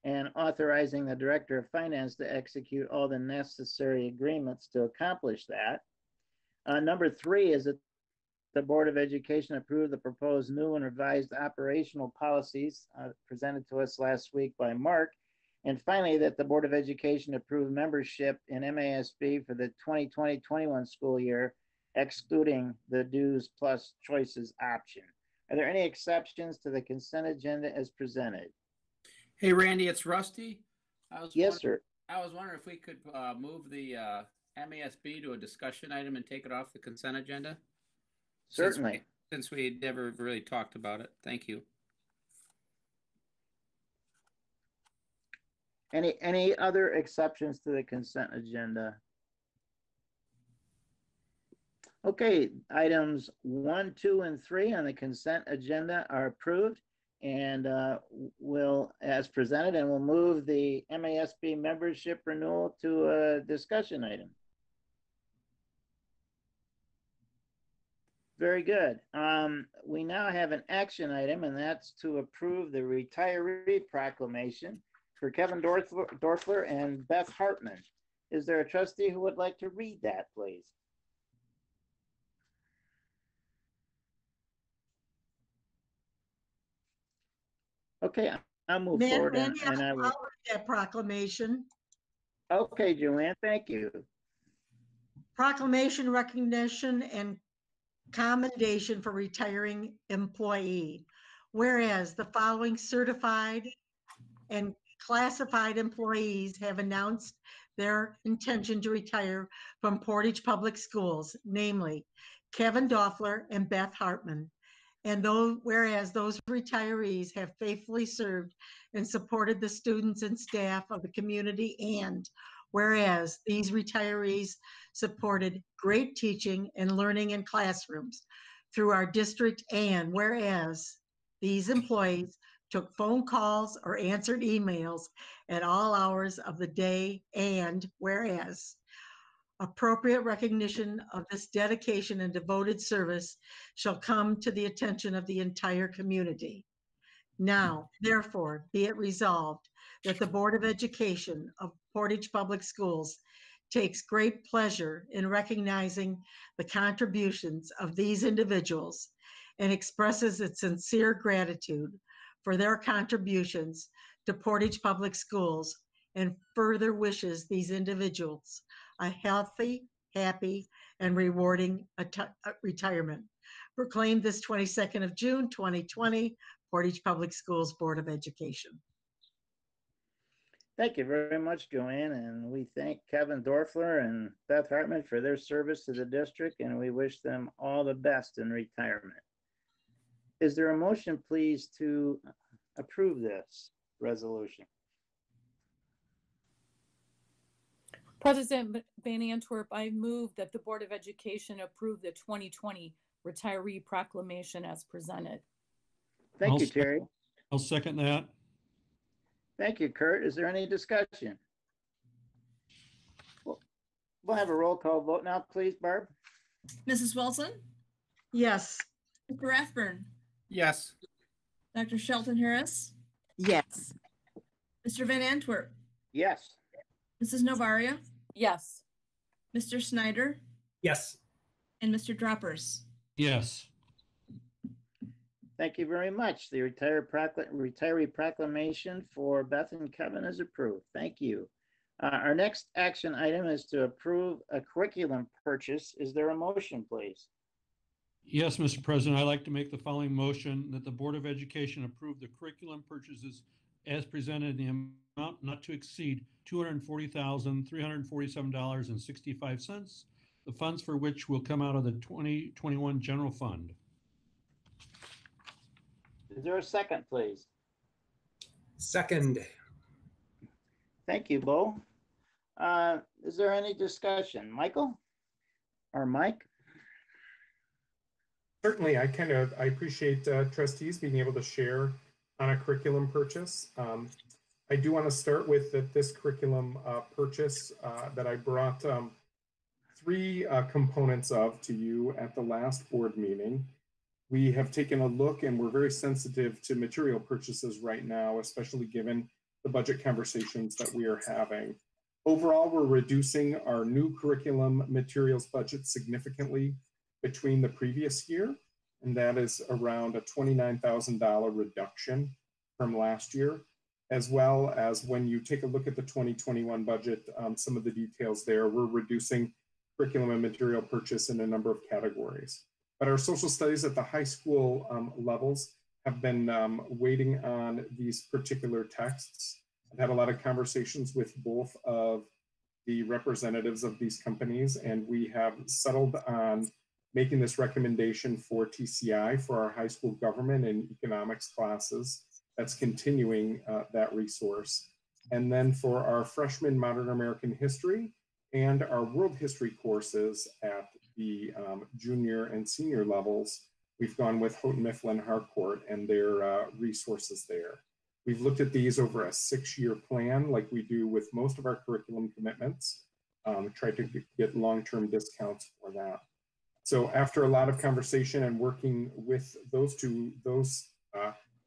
and authorizing the Director of Finance to execute all the necessary agreements to accomplish that. Number 3 is that the Board of Education approved the proposed new and revised operational policies presented to us last week by Mark. And finally, that the Board of Education approved membership in MASB for the 2020-21 school year, excluding the dues plus choices option. Are there any exceptions to the consent agenda as presented? Hey, Randy, it's Rusty. Yes, sir. I was wondering if we could move the MASB to a discussion item and take it off the consent agenda. Certainly. since we never really talked about it. Thank you. Any other exceptions to the consent agenda? Okay, items 1, 2, and 3 on the consent agenda are approved and will, as presented, and we'll move the MASB membership renewal to a discussion item. Very good. We now have an action item, and that's to approve the retiree proclamation for Kevin Dorfler and Beth Hartman. Is there a trustee who would like to read that, please? Okay, I'll move forward and I will. I'll read that proclamation. Okay, Joanne, thank you. Proclamation Recognition and Commendation for Retiring Employee. Whereas the following certified and classified employees have announced their intention to retire from Portage Public Schools, namely Kevin Dorfler and Beth Hartman. And whereas those retirees have faithfully served and supported the students and staff of the community, and whereas these retirees supported great teaching and learning in classrooms through our district, and whereas these employees took phone calls or answered emails at all hours of the day, and whereas appropriate recognition of this dedication and devoted service shall come to the attention of the entire community. Now, therefore, be it resolved that the Board of Education of Portage Public Schools takes great pleasure in recognizing the contributions of these individuals and expresses its sincere gratitude for their contributions to Portage Public Schools, and further wishes these individuals a healthy, happy, and rewarding retirement. Proclaimed this 22nd of June, 2020, Portage Public Schools Board of Education. Thank you very much, Joanne, and we thank Kevin Dorfler and Beth Hartman for their service to the district, and we wish them all the best in retirement. Is there a motion, please, to approve this resolution? President Van Antwerp, I move that the Board of Education approve the 2020 retiree proclamation as presented. Thank you, Terry. I'll second that. Thank you, Kurt. Is there any discussion? We'll have a roll call vote now, please, Barb. Mrs. Wilson? Yes. Mr. Rathburn? Yes. Dr. Shelton Harris? Yes. Mr. Van Antwerp? Yes. Mrs. Novaria? Yes. Mr. Snyder? Yes. And Mr. Droppers? Yes. Thank you very much. The retiree proclamation for Beth and Kevin is approved. Thank you. Our next action item is to approve a curriculum purchase. Is there a motion, please? Yes, Mr. President, I'd like to make the following motion that the Board of Education approve the curriculum purchases as presented in the amount not to exceed $240,347.65, the funds for which will come out of the 2021 general fund. Is there a second, please? Second. Thank you, Bo. Is there any discussion? Michael or Mike? Certainly, I appreciate trustees being able to share on a curriculum purchase. I do want to start with this curriculum purchase that I brought three components of to you at the last board meeting. We have taken a look, and we're very sensitive to material purchases right now, especially given the budget conversations that we are having. Overall, we're reducing our new curriculum materials budget significantly between the previous year, and that is around a $29,000 reduction from last year, as well as when you take a look at the 2021 budget, some of the details there, we're reducing curriculum and material purchase in a number of categories. But our social studies at the high school levels have been waiting on these particular texts. I've had a lot of conversations with both of the representatives of these companies, and we have settled on making this recommendation for TCI for our high school government and economics classes. That's continuing that resource. And then for our freshman modern American history and our world history courses at the junior and senior levels, we've gone with Houghton Mifflin Harcourt and their resources there. We've looked at these over a 6-year plan like we do with most of our curriculum commitments, try to get long-term discounts for that. So after a lot of conversation and working with those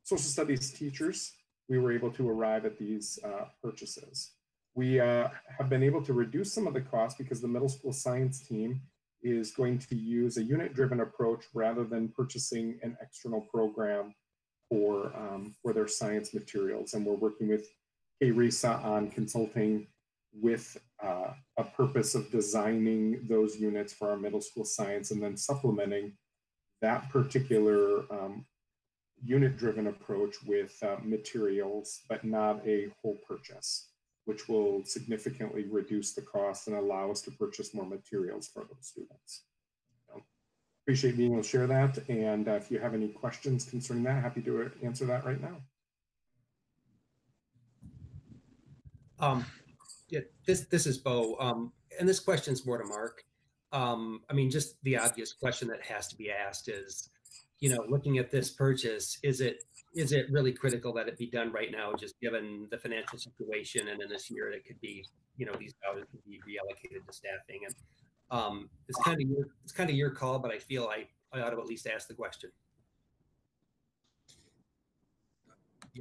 social studies teachers, we were able to arrive at these purchases. We have been able to reduce some of the costs because the middle school science team is going to use a unit-driven approach rather than purchasing an external program for their science materials. And we're working with KRISA on consulting with a purpose of designing those units for our middle school science and then supplementing that particular unit-driven approach with materials, but not a whole purchase, which will significantly reduce the cost and allow us to purchase more materials for those students. So, appreciate being able to share that. And if you have any questions concerning that, happy to answer that right now. Yeah, this is Bo, and this question's more to Mark. I mean, just the obvious question that has to be asked is, you know, looking at this purchase, is it really critical that it be done right now, just given the financial situation, and in this year it could be, you know, these dollars could be reallocated to staffing, and it's kind of your call, but I feel I ought to at least ask the question.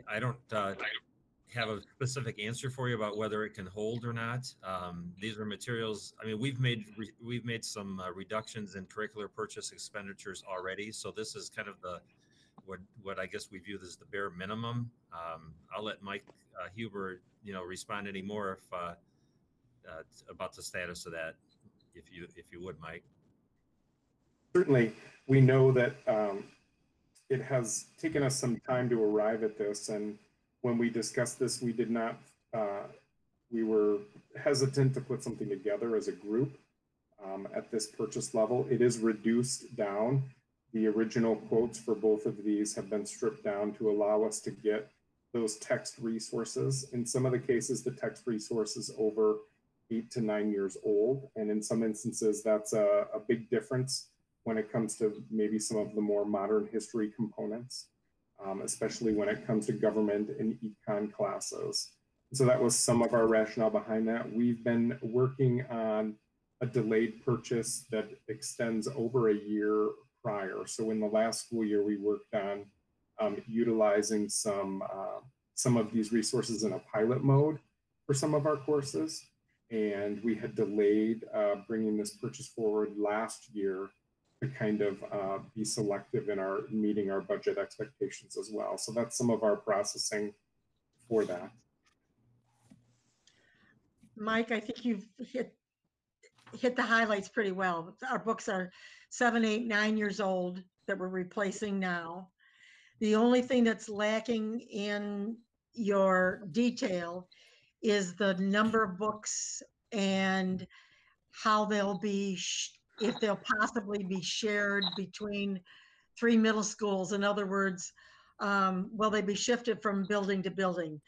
I don't have a specific answer for you about whether it can hold or not. These are materials. I mean, we've made some reductions in curricular purchase expenditures already. So this is kind of what I guess we view as the bare minimum. I'll let Mike Hubert, you know, respond any more if about the status of that, if you would, Mike. Certainly, we know that it has taken us some time to arrive at this, and when we discussed this, we did not, we were hesitant to put something together as a group at this purchase level. It is reduced down. The original quotes for both of these have been stripped down to allow us to get those text resources. In some of the cases, the text resource is over 8 to 9 years old. And in some instances, that's a big difference when it comes to maybe some of the more modern history components. Especially when it comes to government and econ classes. So that was some of our rationale behind that. We've been working on a delayed purchase that extends over a year prior. So in the last school year, we worked on utilizing some of these resources in a pilot mode for some of our courses. And we had delayed bringing this purchase forward last year to kind of be selective in our meeting our budget expectations as well. So that's some of our processing for that. Mike, I think you've hit the highlights pretty well. Our books are 7, 8, 9 years old that we're replacing now. The only thing that's lacking in your detail is the number of books and how they'll be if they'll possibly be shared between 3 middle schools. In other words, will they be shifted from building to building?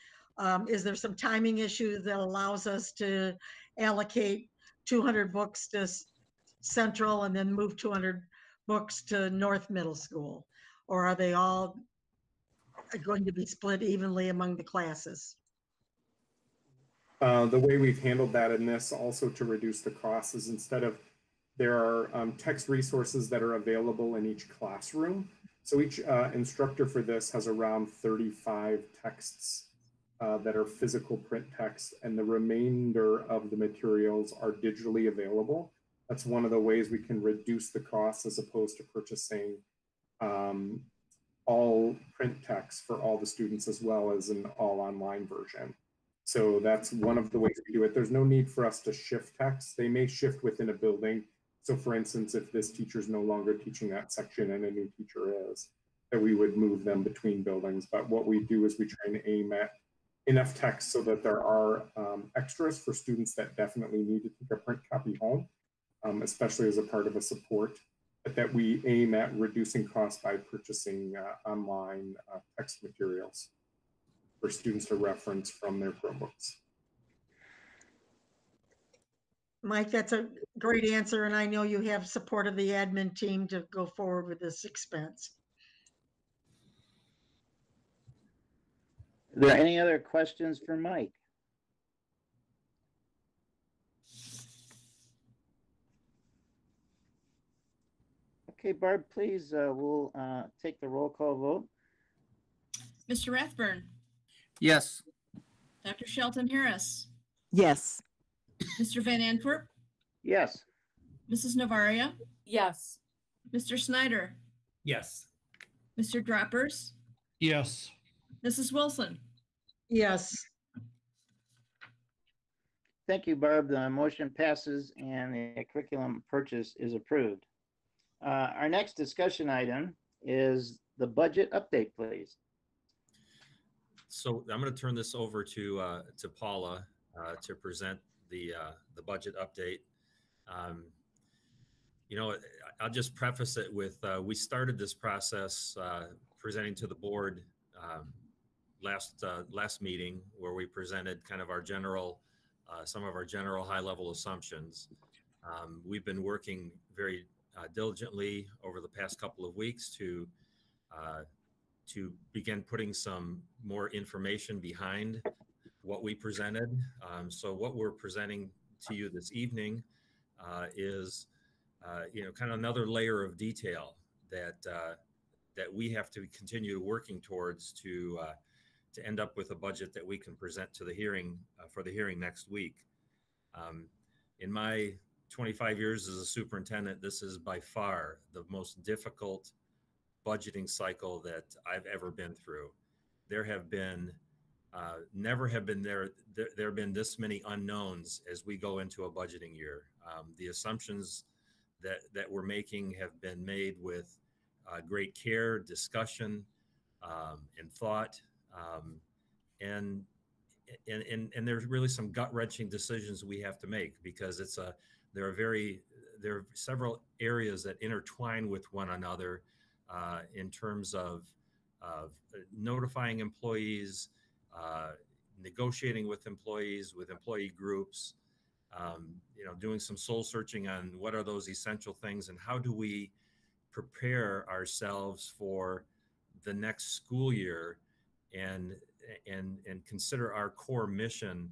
Is there some timing issue that allows us to allocate 200 books to Central and then move 200 books to North Middle School? Or are they all going to be split evenly among the classes? The way we've handled that in this also to reduce the costs is instead of there are text resources that are available in each classroom. So each instructor for this has around 35 texts that are physical print text, and the remainder of the materials are digitally available. That's one of the ways we can reduce the costs as opposed to purchasing all print text for all the students as well as an all online version. So that's one of the ways we do it. There's no need for us to shift text. They may shift within a building. So for instance, if this teacher is no longer teaching that section and a new teacher is, that we would move them between buildings. But what we do is we try and aim at enough text so that there are extras for students that definitely need to take a print copy home, especially as a part of a support that we aim at reducing costs by purchasing online text materials for students to reference from their Chromebooks. Mike, that's a great answer, and I know you have support of the admin team to go forward with this expense. Are there any other questions for Mike? Okay, Barb, please, we'll take the roll call vote. Mr. Rathburn, Yes. Dr. Shelton Harris, Yes. Mr. Van Antwerp, Yes. Mrs. Navaria, Yes. Mr. Snyder, Yes. Mr. Droppers, Yes. Mrs. Wilson. Yes. Thank you, Barb. The motion passes and the curriculum purchase is approved. Our next discussion item is the budget update, please. So I'm going to turn this over to Paula to present the budget update. You know, I'll just preface it with we started this process presenting to the board last meeting, where we presented kind of our general some of our general high-level assumptions. We've been working very diligently over the past couple of weeks to begin putting some more information behind what we presented. So what we're presenting to you this evening is, you know, kind of another layer of detail that we have to continue working towards to end up with a budget that we can present to the hearing for the hearing next week. In my 25 years as a superintendent, this is by far the most difficult budgeting cycle that I've ever been through. There have been there have been this many unknowns as we go into a budgeting year. The assumptions that we're making have been made with great care, discussion, and thought, and there's really some gut-wrenching decisions we have to make, because there are several areas that intertwine with one another in terms of notifying employees, negotiating with employees, with employee groups, you know, doing some soul searching on what are those essential things and how do we prepare ourselves for the next school year and consider our core mission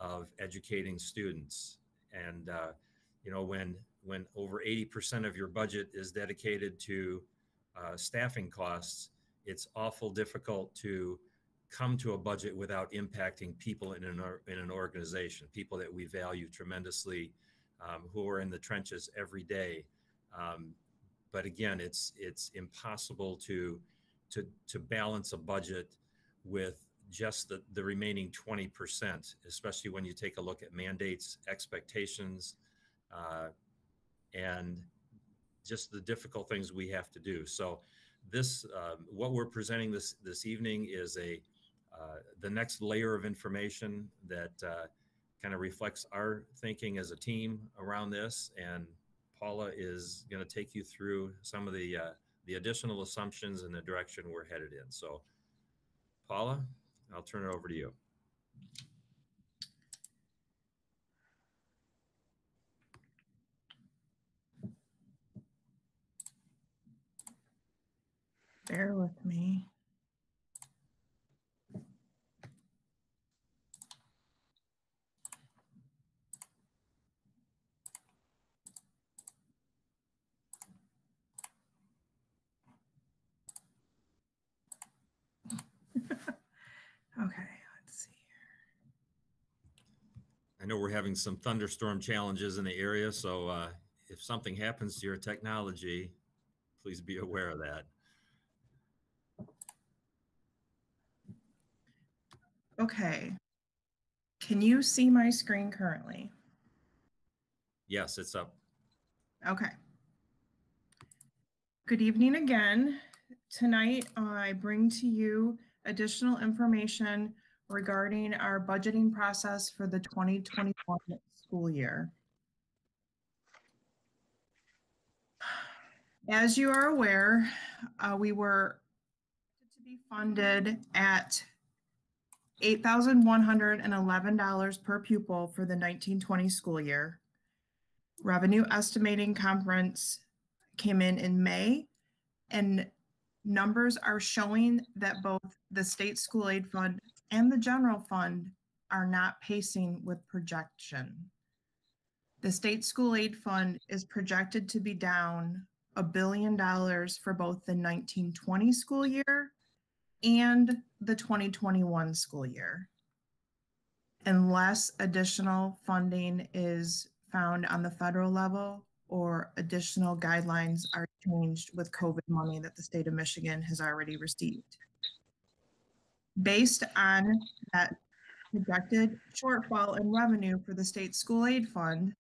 of educating students. And you know, when over 80% of your budget is dedicated to staffing costs, it's awful difficult to come to a budget without impacting people in an organization, people that we value tremendously, who are in the trenches every day. But again, it's impossible to balance a budget with just the remaining 20%, especially when you take a look at mandates, expectations, and just the difficult things we have to do. So this, what we're presenting this evening is the next layer of information that kind of reflects our thinking as a team around this. And Paula is going to take you through some of the additional assumptions and the direction we're headed in. So Paula, I'll turn it over to you. Bear with me. Okay, let's see. I know we're having some thunderstorm challenges in the area, so if something happens to your technology, please be aware of that. Okay. Can you see my screen currently? Yes, it's up. Okay. Good evening again. Tonight, I bring to you additional information regarding our budgeting process for the 2021 school year. As you are aware, we were to be funded at $8,111 per pupil for the 1920 school year. Revenue estimating conference came in May, and numbers are showing that both the state school aid fund and the general fund are not pacing with projection. The state school aid fund is projected to be down $1 billion for both the 1920 school year and the 2021 school year, unless additional funding is found on the federal level or additional guidelines are changed with COVID money that the state of Michigan has already received. Based on that projected shortfall in revenue for the state school aid fund,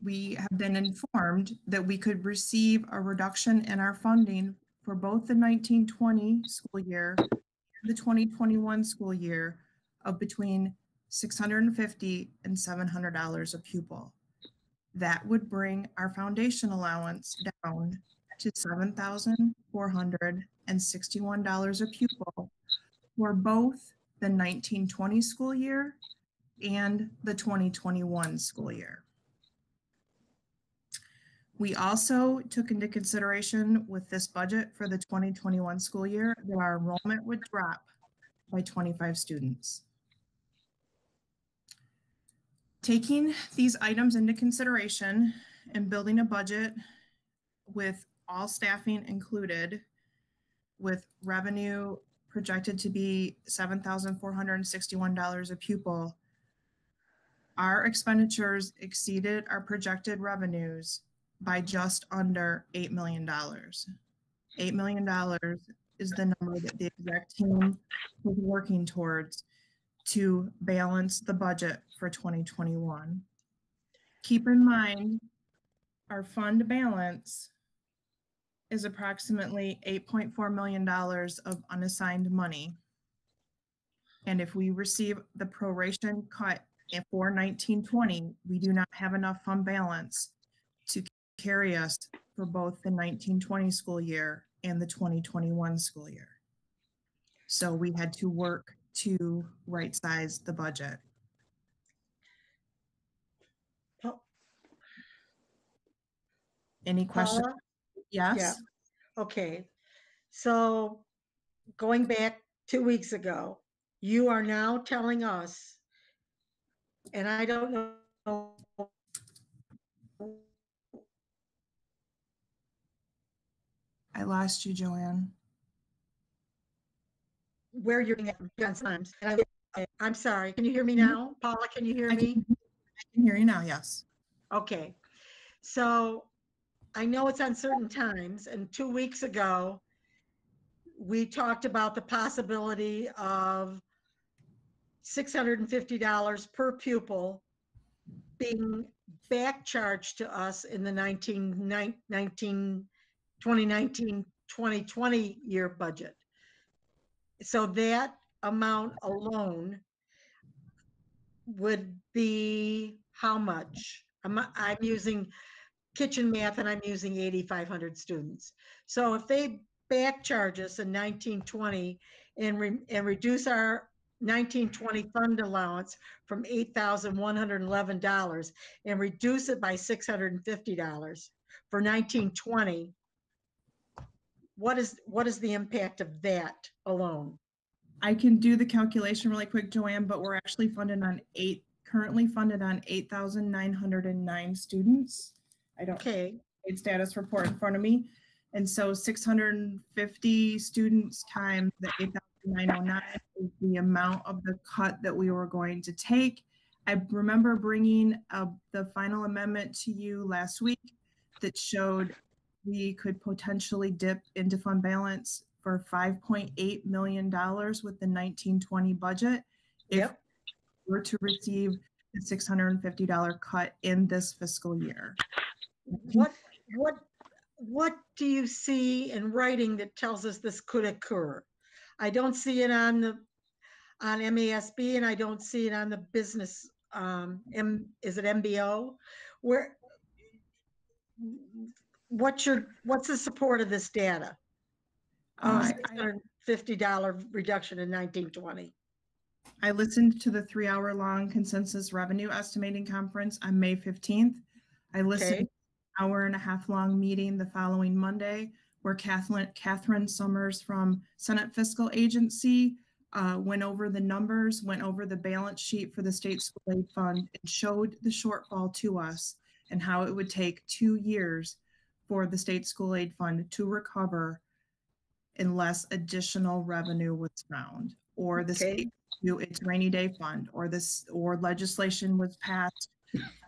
we have been informed that we could receive a reduction in our funding for both the 1920 school year and the 2021 school year of between $650 and $700 a pupil. That would bring our foundation allowance down to $7,461 a pupil for both the 1920 school year and the 2021 school year. We also took into consideration with this budget for the 2021 school year that our enrollment would drop by 25 students. Taking these items into consideration and building a budget with all staffing included, with revenue projected to be $7,461 a pupil, our expenditures exceeded our projected revenues by just under $8 million. $8 million is the number that the exec team was working towards to balance the budget for 2021. Keep in mind, our fund balance is approximately $8.4 million of unassigned money. And if we receive the proration cut for 1920, we do not have enough fund balance to carry us for both the 1920 school year and the 2021 school year. So we had to work to right size the budget. Any questions? Paula? Yes. Yeah. Okay. So going back 2 weeks ago, you are now telling us, and I don't know I lost you, Joanne. where you're at times. And I'm sorry. Can you hear me now? Paula, can you hear me? I can hear you now, yes. Okay. So I know it's uncertain times, and 2 weeks ago, we talked about the possibility of $650 per pupil being back charged to us in the 2019-2020 year budget. So that amount alone would be how much? I'm using kitchen math and I'm using 8,500 students. So if they back charge us in 1920 and reduce our 1920 fund allowance from $8,111 and reduce it by $650 for 1920, what is the impact of that alone? I can do the calculation really quick, Joanne, but we're actually currently funded on 8,909 students. I don't have a status report in front of me. And so 650 students times the 8,909 is the amount of the cut that we were going to take. I remember bringing the final amendment to you last week that showed we could potentially dip into fund balance for $5.8 million with the 1920 budget if we were to receive the $650 cut in this fiscal year. What do you see in writing that tells us this could occur? I don't see it on MASB, and I don't see it on the business. Is it MBO? what's the support of this data? $650 reduction in 1920. I listened to the 3-hour-long consensus revenue estimating conference on May 15th. I listened to an hour-and-a-half-long meeting the following Monday where Catherine Summers from Senate Fiscal Agency went over the numbers, went over the balance sheet for the state school aid fund, and showed the shortfall to us and how it would take 2 years for the state school aid fund to recover unless additional revenue was found, or the state to its rainy day fund, or legislation was passed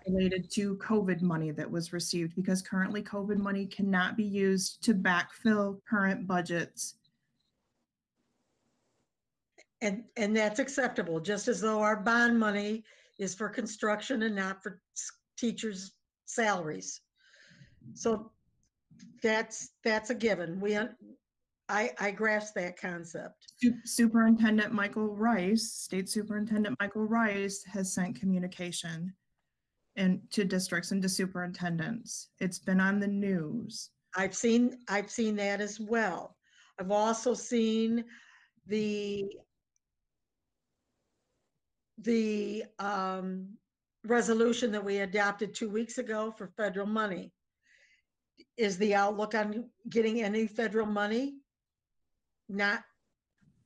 related to COVID money that was received, because currently COVID money cannot be used to backfill current budgets. And that's acceptable, just as though our bond money is for construction and not for teachers' salaries. So that's a given. I grasp that concept. Superintendent Michael Rice, State Superintendent Michael Rice has sent communication to districts and to superintendents. It's been on the news. I've seen that as well. I've also seen the resolution that we adopted 2 weeks ago for federal money. Is the outlook on getting any federal money not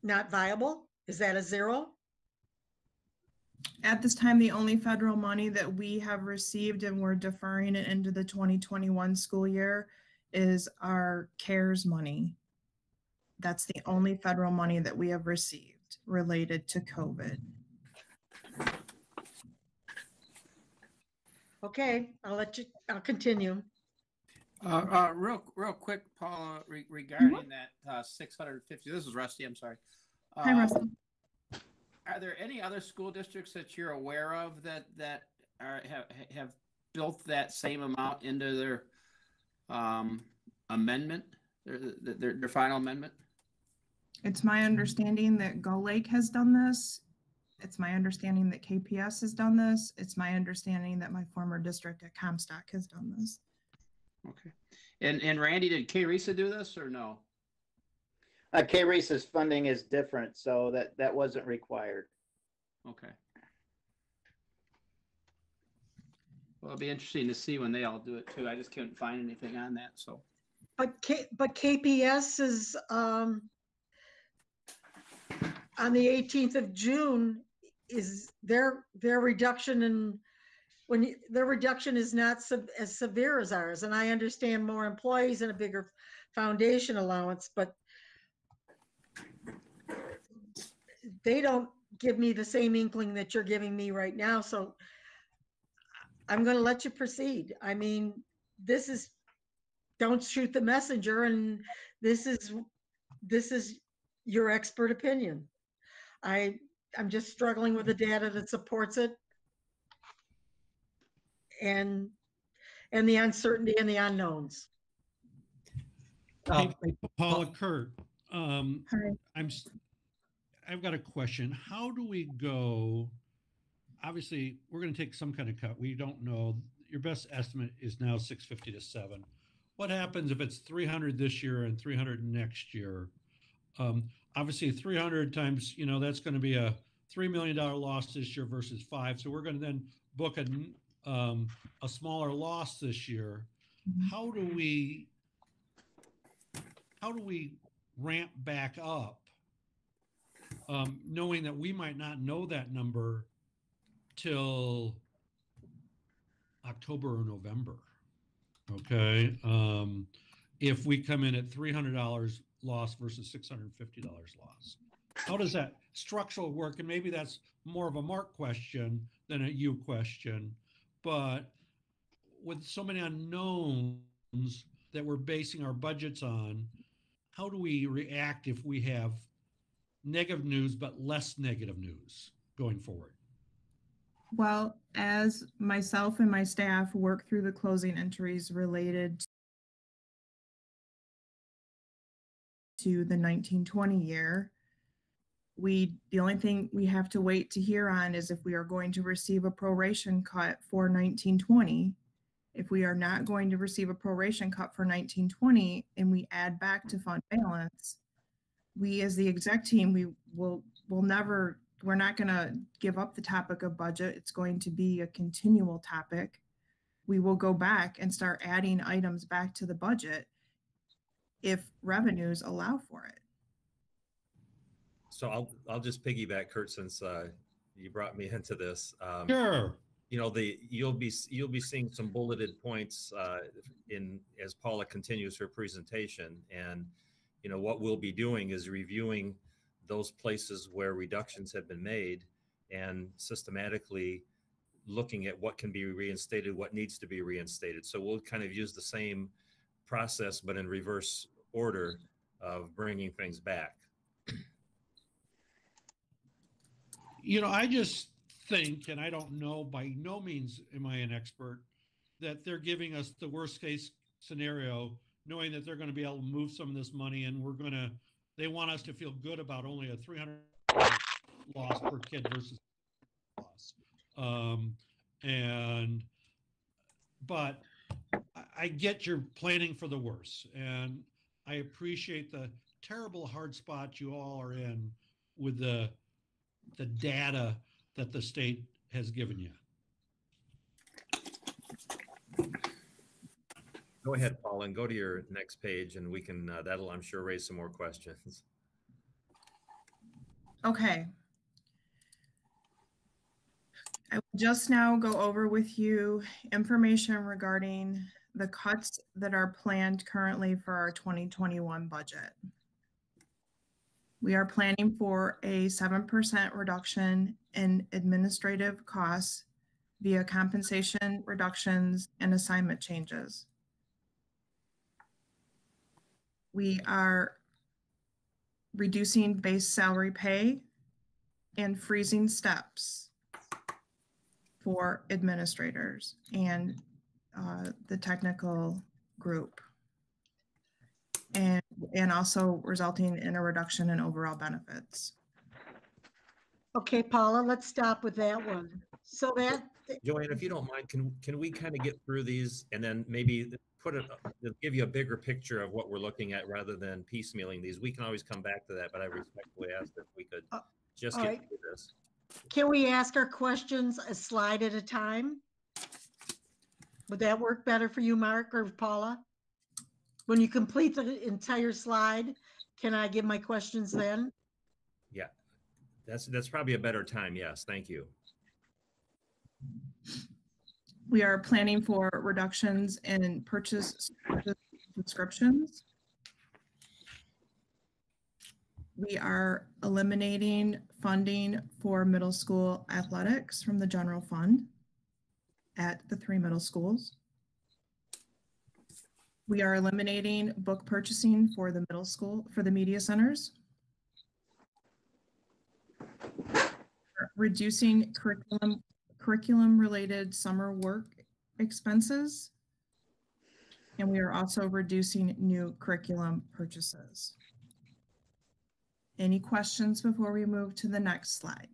viable? Is that a zero? At this time, the only federal money that we have received, and we're deferring it into the 2021 school year, is our CARES money. That's the only federal money that we have received related to COVID. Okay, I'll continue. Real quick, Paula, regarding that 650. This is Rusty. I'm sorry. Hi, Rusty. Are there any other school districts that you're aware of that have built that same amount into their amendment, their final amendment? It's my understanding that Gull Lake has done this. It's my understanding that KPS has done this. It's my understanding that my former district at Comstock has done this. Okay. And Randy, did K-RESA do this or no? K-RESA's funding is different, so that wasn't required. Okay. Well, it'll be interesting to see when they all do it too. I just couldn't find anything on that, so. But KPS is on the 18th of June is their reduction in their reduction is not as severe as ours. And I understand more employees and a bigger foundation allowance, but they don't give me the same inkling that you're giving me right now. So I'm going to let you proceed. I mean, this is, don't shoot the messenger, and this is your expert opinion. I'm just struggling with the data that supports it, and the uncertainty and the unknowns. Hey, Paula, Kurt, I've got a question. How do we go? Obviously, we're going to take some kind of cut. We don't know. Your best estimate is now 650 to 7. What happens if it's 300 this year and 300 next year? Obviously, 300 times, that's going to be a $3 million loss this year versus 5. So we're going to then book a smaller loss this year. How do we ramp back up, knowing that we might not know that number till October or November? Okay. If we come in at $300 loss versus $650 loss, how does that structural work? And maybe that's more of a Mark question than a you question, but with so many unknowns that we're basing our budgets on, how do we react if we have negative news, but less negative news going forward? Well, as myself and my staff work through the closing entries related to the 1920 year, the only thing we have to wait to hear on is if we are going to receive a proration cut for 1920. If we are not going to receive a proration cut for 1920 and we add back to fund balance, we as the exec team, we're not going to give up the topic of budget. It's going to be a continual topic. We will go back and start adding items back to the budget if revenues allow for it. So I'll just piggyback, Kurt, since you brought me into this. Sure. You know, you'll be seeing some bulleted points as Paula continues her presentation, and you know what we'll be doing is reviewing those places where reductions have been made and systematically looking at what can be reinstated, what needs to be reinstated. So we'll kind of use the same process, but in reverse order of bringing things back. You know, I just think, and I don't know, by no means am I an expert, that they're giving us the worst case scenario, knowing that they're going to be able to move some of this money, and they want us to feel good about only a $300 loss per kid versus loss. But I get you're planning for the worst, and I appreciate the terrible hard spot you all are in with the data that the state has given you. Go ahead, Paul, and go to your next page, and we can, that'll, I'm sure, raise some more questions. Okay. I will just now go over with you information regarding the cuts that are planned currently for our 2021 budget. We are planning for a 7% reduction in administrative costs via compensation reductions and assignment changes. We are reducing base salary pay and freezing steps for administrators and the technical group, and also resulting in a reduction in overall benefits. Okay, Paula, let's stop with that one. So that, Joanne, if you don't mind, can we kind of get through these and then maybe give you a bigger picture of what we're looking at rather than piecemealing these? We can always come back to that, but I respectfully ask if we could just get through this. can we ask our questions a slide at a time? Would that work better for you, Mark or Paula? When you complete the entire slide, can I give my questions then? Yeah, that's probably a better time. Yes, thank you. We are planning for reductions in purchase subscriptions. We are eliminating funding for middle school athletics from the general fund at the 3 middle schools. We are eliminating book purchasing for the middle school, for the media centers. Reducing curriculum related summer work expenses. And we are also reducing new curriculum purchases. Any questions before we move to the next slide?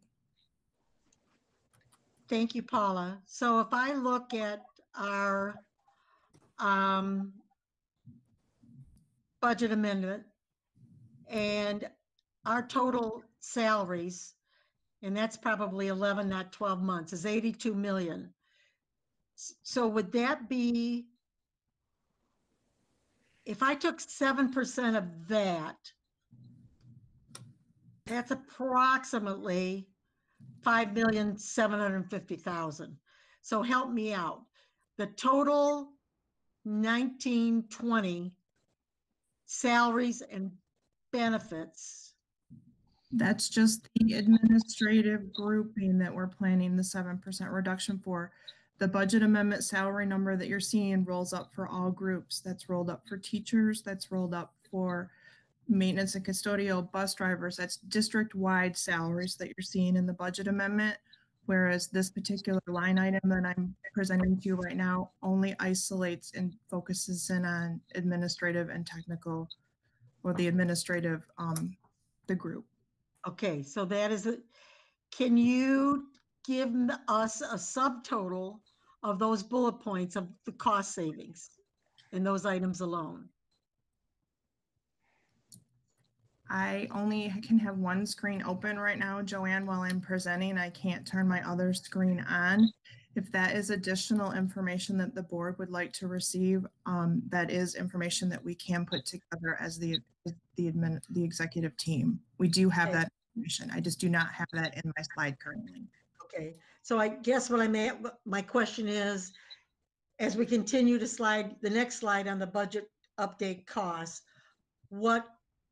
Thank you, Paula. So if I look at our budget amendment and our total salaries, and that's probably 11, not 12 months, is 82 million. So would that be, if I took 7% of that, that's approximately 5,750,000. So help me out. The total 1920 salaries and benefits. That's just the administrative grouping that we're planning the 7% reduction for. The budget amendment salary number that you're seeing rolls up for all groups. That's rolled up for teachers. That's rolled up for maintenance and custodial, bus drivers. That's district-wide salaries that you're seeing in the budget amendment. Whereas this particular line item that I'm presenting to you right now only isolates and focuses in on administrative and technical, or the administrative, the group. Okay, so that is it. Can you give us a subtotal of those bullet points of the cost savings in those items alone? I only can have one screen open right now, Joanne, while I'm presenting. I can't turn my other screen on. If that is additional information that the board would like to receive, that is information that we can put together as the executive team. We do have that information. I just do not have that in my slide currently. Okay, so I guess what my question is, as we continue to slide, the next slide on the budget update costs, what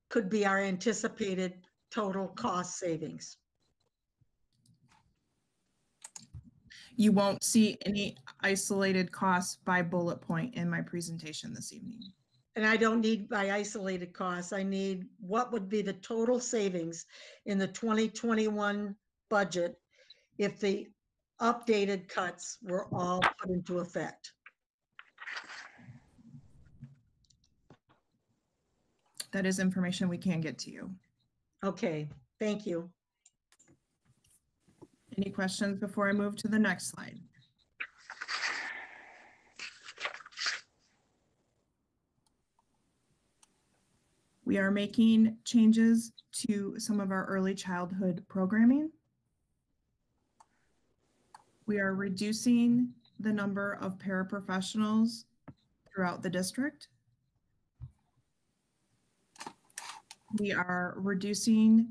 could be our anticipated total cost savings? You won't see any isolated costs by bullet point in my presentation this evening. And I don't need by isolated costs. I need what would be the total savings in the 2021 budget if the updated cuts were all put into effect. That is information we can get to you. Okay, thank you. Any questions before I move to the next slide? We are making changes to some of our early childhood programming. We are reducing the number of paraprofessionals throughout the district. We are reducing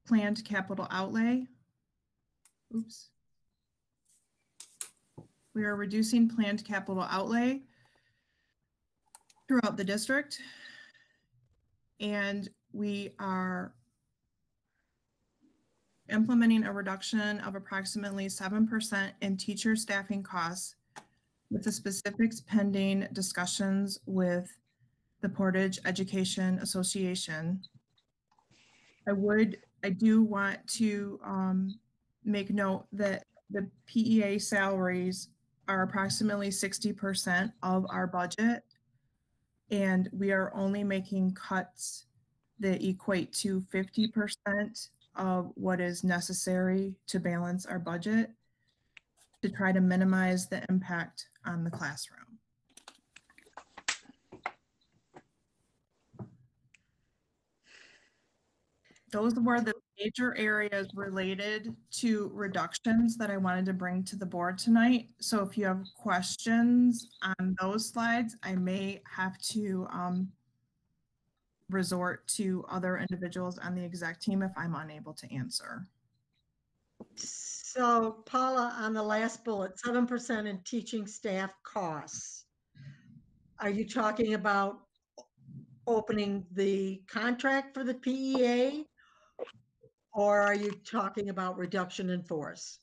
planned capital outlay. Oops. We are reducing planned capital outlay throughout the district. And we are implementing a reduction of approximately 7% in teacher staffing costs, with the specifics pending discussions with the Portage Education Association. I do want to make note that the PEA salaries are approximately 60% of our budget, and we are only making cuts that equate to 50% of what is necessary to balance our budget to try to minimize the impact on the classroom. Those were the major areas related to reductions that I wanted to bring to the board tonight. So if you have questions on those slides, I may have to resort to other individuals on the exec team if I'm unable to answer. So Paula, on the last bullet, 7% in teaching staff costs. Are you talking about opening the contract for the PEA? Or are you talking about reduction in force?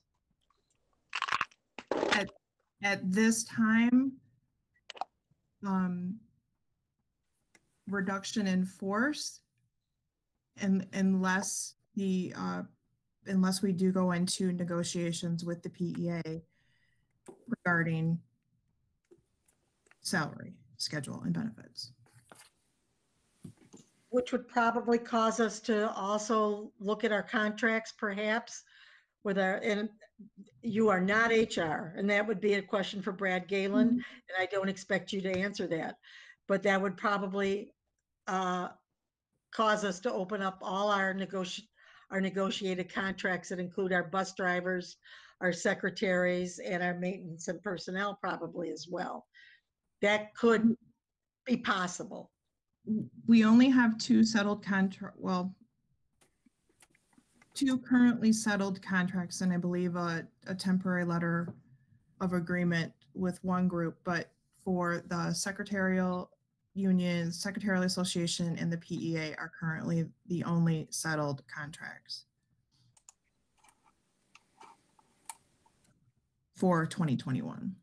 At this time, reduction in force, and unless we do go into negotiations with the PEA regarding salary, schedule, and benefits. Which would probably cause us to also look at our contracts perhaps with and you are not HR, and that would be a question for Brad Galen, and I don't expect you to answer that, but that would probably cause us to open up all our negotiated contracts that include our bus drivers, our secretaries, and our maintenance and personnel probably as well. That could be possible. We only have two currently settled contracts, and I believe a temporary letter of agreement with one group, but for the secretarial union, secretarial association, and the PEA are currently the only settled contracts for 2021.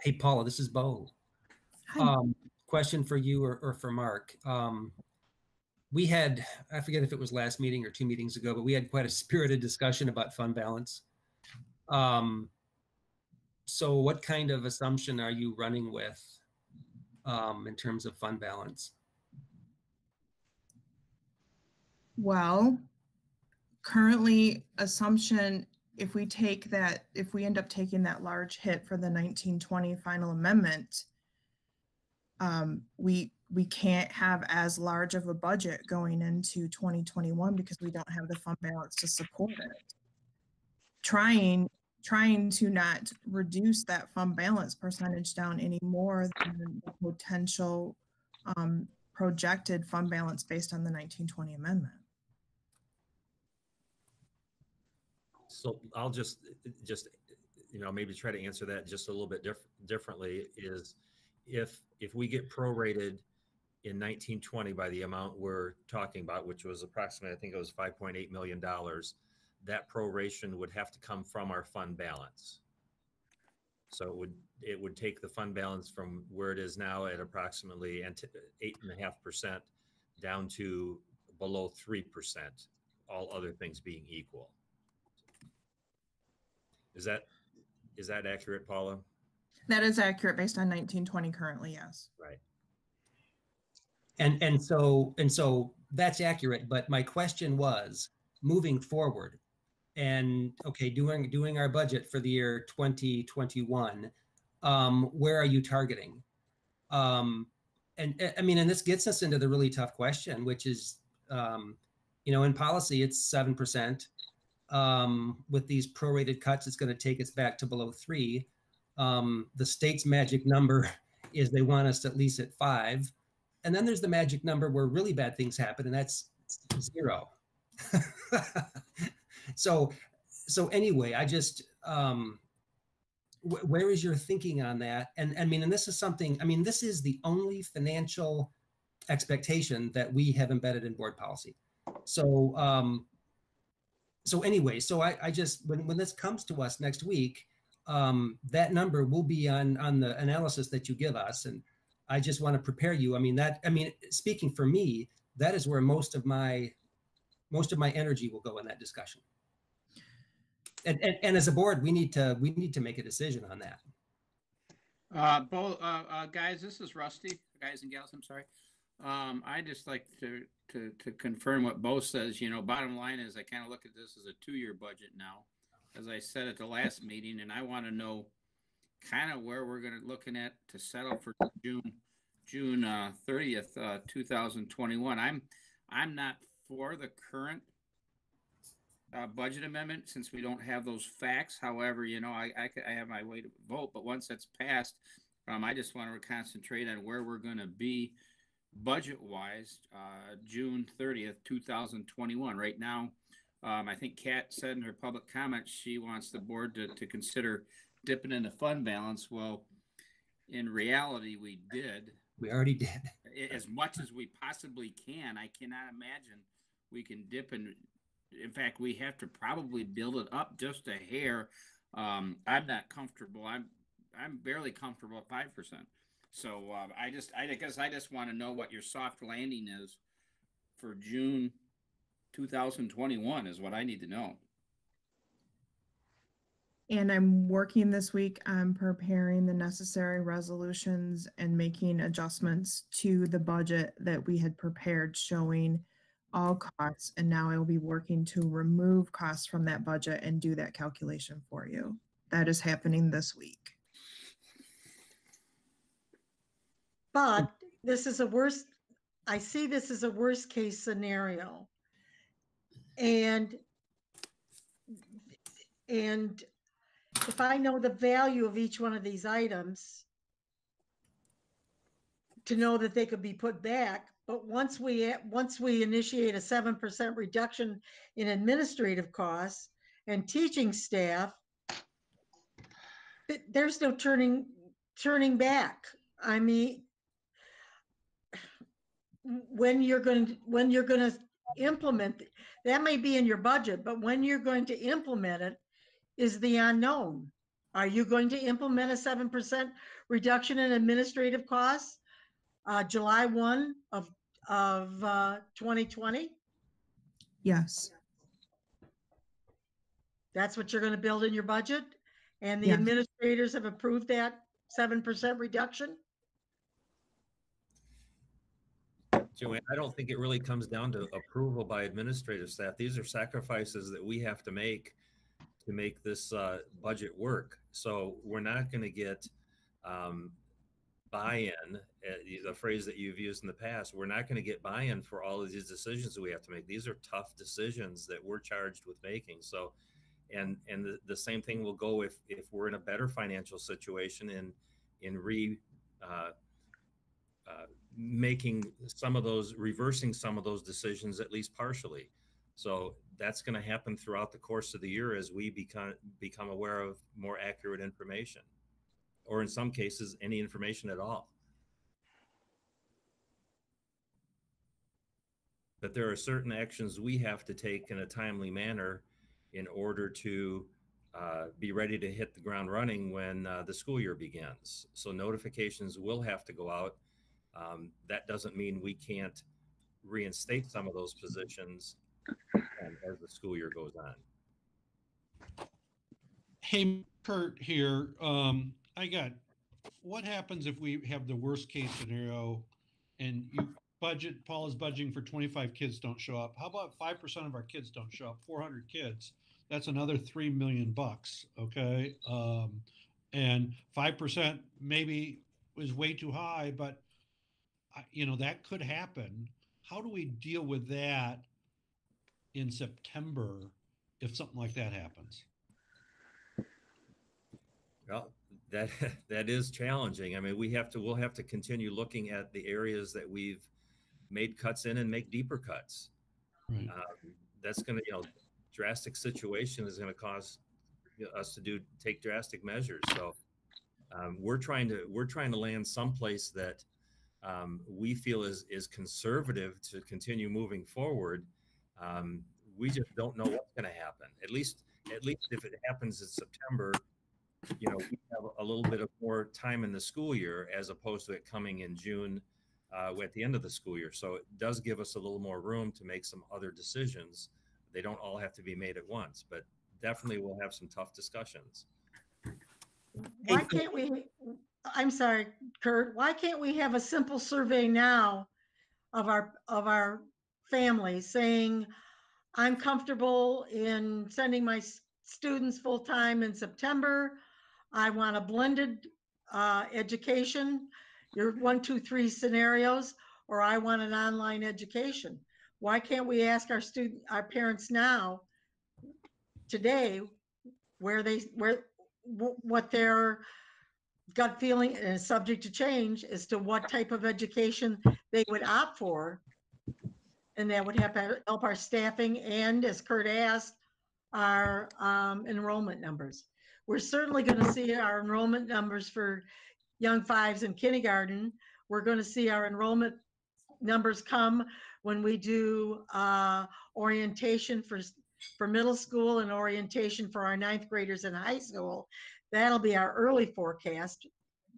Hey, Paula, this is Bo. Question for you or for Mark. We had, I forget if it was last meeting or 2 meetings ago, but we had quite a spirited discussion about fund balance. So what kind of assumption are you running with in terms of fund balance? Well, currently assumption, if we end up taking that large hit for the 1920 final amendment, we can't have as large of a budget going into 2021 because we don't have the fund balance to support it. Trying to not reduce that fund balance percentage down any more than the potential projected fund balance based on the 1920 amendment. So I'll just maybe try to answer that just a little bit differently. Is if we get prorated in 1920 by the amount we're talking about, which was approximately, I think it was $5.8 million, that proration would have to come from our fund balance. So it would take the fund balance from where it is now at approximately 8.5% down to below 3%, all other things being equal. Is that accurate, Paula? That is accurate based on 1920 currently, yes. Right. And so that's accurate. But my question was, moving forward, and okay, doing our budget for the year 2021, where are you targeting? And I mean, and this gets us into the really tough question, which is, in policy, it's 7%. With these prorated cuts, it's going to take us back to below 3. The state's magic number is they want us at least at 5. And then there's the magic number where really bad things happen, and that's 0. So anyway, I just, where is your thinking on that? And I mean, and this is something, I mean, this is the only financial expectation that we have embedded in board policy. So anyway, so I just, when this comes to us next week, that number will be on the analysis that you give us. And I just want to prepare you. I mean, speaking for me, that is where most of my energy will go in that discussion. And as a board, we need to make a decision on that. Guys, this is Rusty. Guys and gals, I'm sorry. I just like to confirm what Bo says. Bottom line is I kind of look at this as a 2-year budget now, as I said at the last meeting, and I want to know kind of where we're looking at to settle for June 30th, 2021. I'm not for the current budget amendment since we don't have those facts. However, I have my way to vote, but once that's passed, I just want to concentrate on where we're going to be budget-wise June 30th, 2021. Right now, I think Kat said in her public comment she wants the board to consider dipping into fund balance. Well, in reality, we did. We already did. As much as we possibly can. I cannot imagine we can dip in fact, we have to probably build it up just a hair. I'm not comfortable. I'm barely comfortable at 5%. So I guess I just want to know what your soft landing is for June 2021 is what I need to know. And I'm working this week on preparing the necessary resolutions and making adjustments to the budget that we had prepared showing all costs. And now I will be working to remove costs from that budget and do that calculation for you. That is happening this week. But I see this as a worst case scenario. And if I know the value of each one of these items, to know that they could be put back, but once we initiate a 7% reduction in administrative costs and teaching staff, there's no turning back. I mean, when you're going to implement, that may be in your budget, but when you're going to implement it is the unknown. Are you going to implement a 7% reduction in administrative costs July 1 of 2020? Yes. That's what you're going to build in your budget? And the Yes. administrators have approved that 7% reduction? Joanne, I don't think it really comes down to approval by administrative staff. These are sacrifices that we have to make this budget work. So we're not going to get buy-in, the phrase that you've used in the past. We're not going to get buy-in for all of these decisions that we have to make. These are tough decisions that we're charged with making. So, and the same thing will go if we're in a better financial situation in reversing some of those decisions, at least partially. So that's going to happen throughout the course of the year as we become aware of more accurate information, or in some cases, any information at all. But there are certain actions we have to take in a timely manner in order to be ready to hit the ground running when the school year begins. So notifications will have to go out. That doesn't mean we can't reinstate some of those positions as the school year goes on. Hey, Kurt here. What happens if we have the worst case scenario and Paul is budgeting for 25 kids don't show up? How about 5% of our kids don't show up, 400 kids? That's another $3 million, okay? And 5% maybe is way too high, but that could happen. How do we deal with that in September if something like that happens? Well, that is challenging. I mean, we'll have to continue looking at the areas that we've made cuts in and make deeper cuts. Right. That's going to, drastic situation is going to cause us to take drastic measures. So we're trying to land someplace that we feel is conservative to continue moving forward. We just don't know what's going to happen. At least if it happens in September, we have a little bit of more time in the school year as opposed to it coming in June at the end of the school year. So it does give us a little more room to make some other decisions. They don't all have to be made at once, but definitely we'll have some tough discussions. Why can't we, I'm sorry, Kurt, why can't we have a simple survey now of our families saying, I'm comfortable in sending my students full-time in September. I want a blended education, your 1, 2, 3 scenarios, or I want an online education. Why can't we ask our parents now, today, what their gut feeling and is subject to change as to what type of education they would opt for? And that would help our staffing and, as Kurt asked, our enrollment numbers. We're certainly going to see our enrollment numbers for young fives in kindergarten. We're going to see our enrollment numbers come when we do orientation for middle school and orientation for our 9th graders in high school. That'll be our early forecast.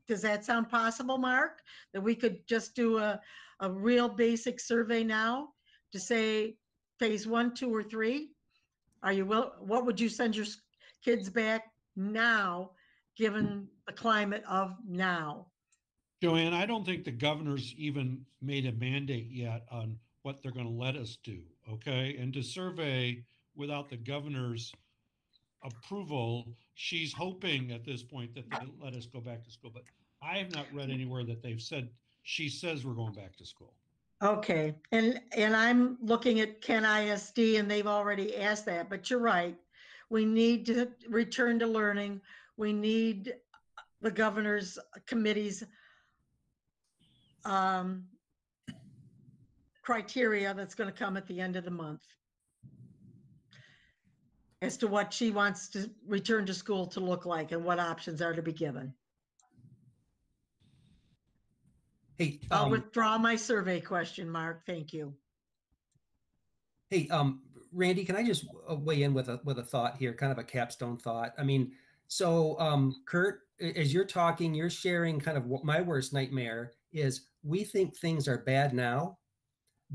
Does that sound possible, Mark? That we could just do a real basic survey now to say phase 1, 2, or 3? What would you send your kids back now, given the climate of now? Joanne, I don't think the governor's even made a mandate yet on what they're going to let us do, okay? And to survey without the governor's approval, she's hoping at this point that they let us go back to school. But I have not read anywhere that they've said, she says we're going back to school. Okay, and I'm looking at Ken ISD, and they've already asked that, but you're right. We need to return to learning. We need the governor's committee's criteria that's going to come at the end of the month as to what she wants to return to school to look like and what options are to be given. Hey, I'll withdraw my survey question, Mark. Thank you. Hey, Randy, can I just weigh in with a thought here, kind of a capstone thought? I mean, so Kurt, as you're talking, you're sharing kind of what my worst nightmare is. We think things are bad now,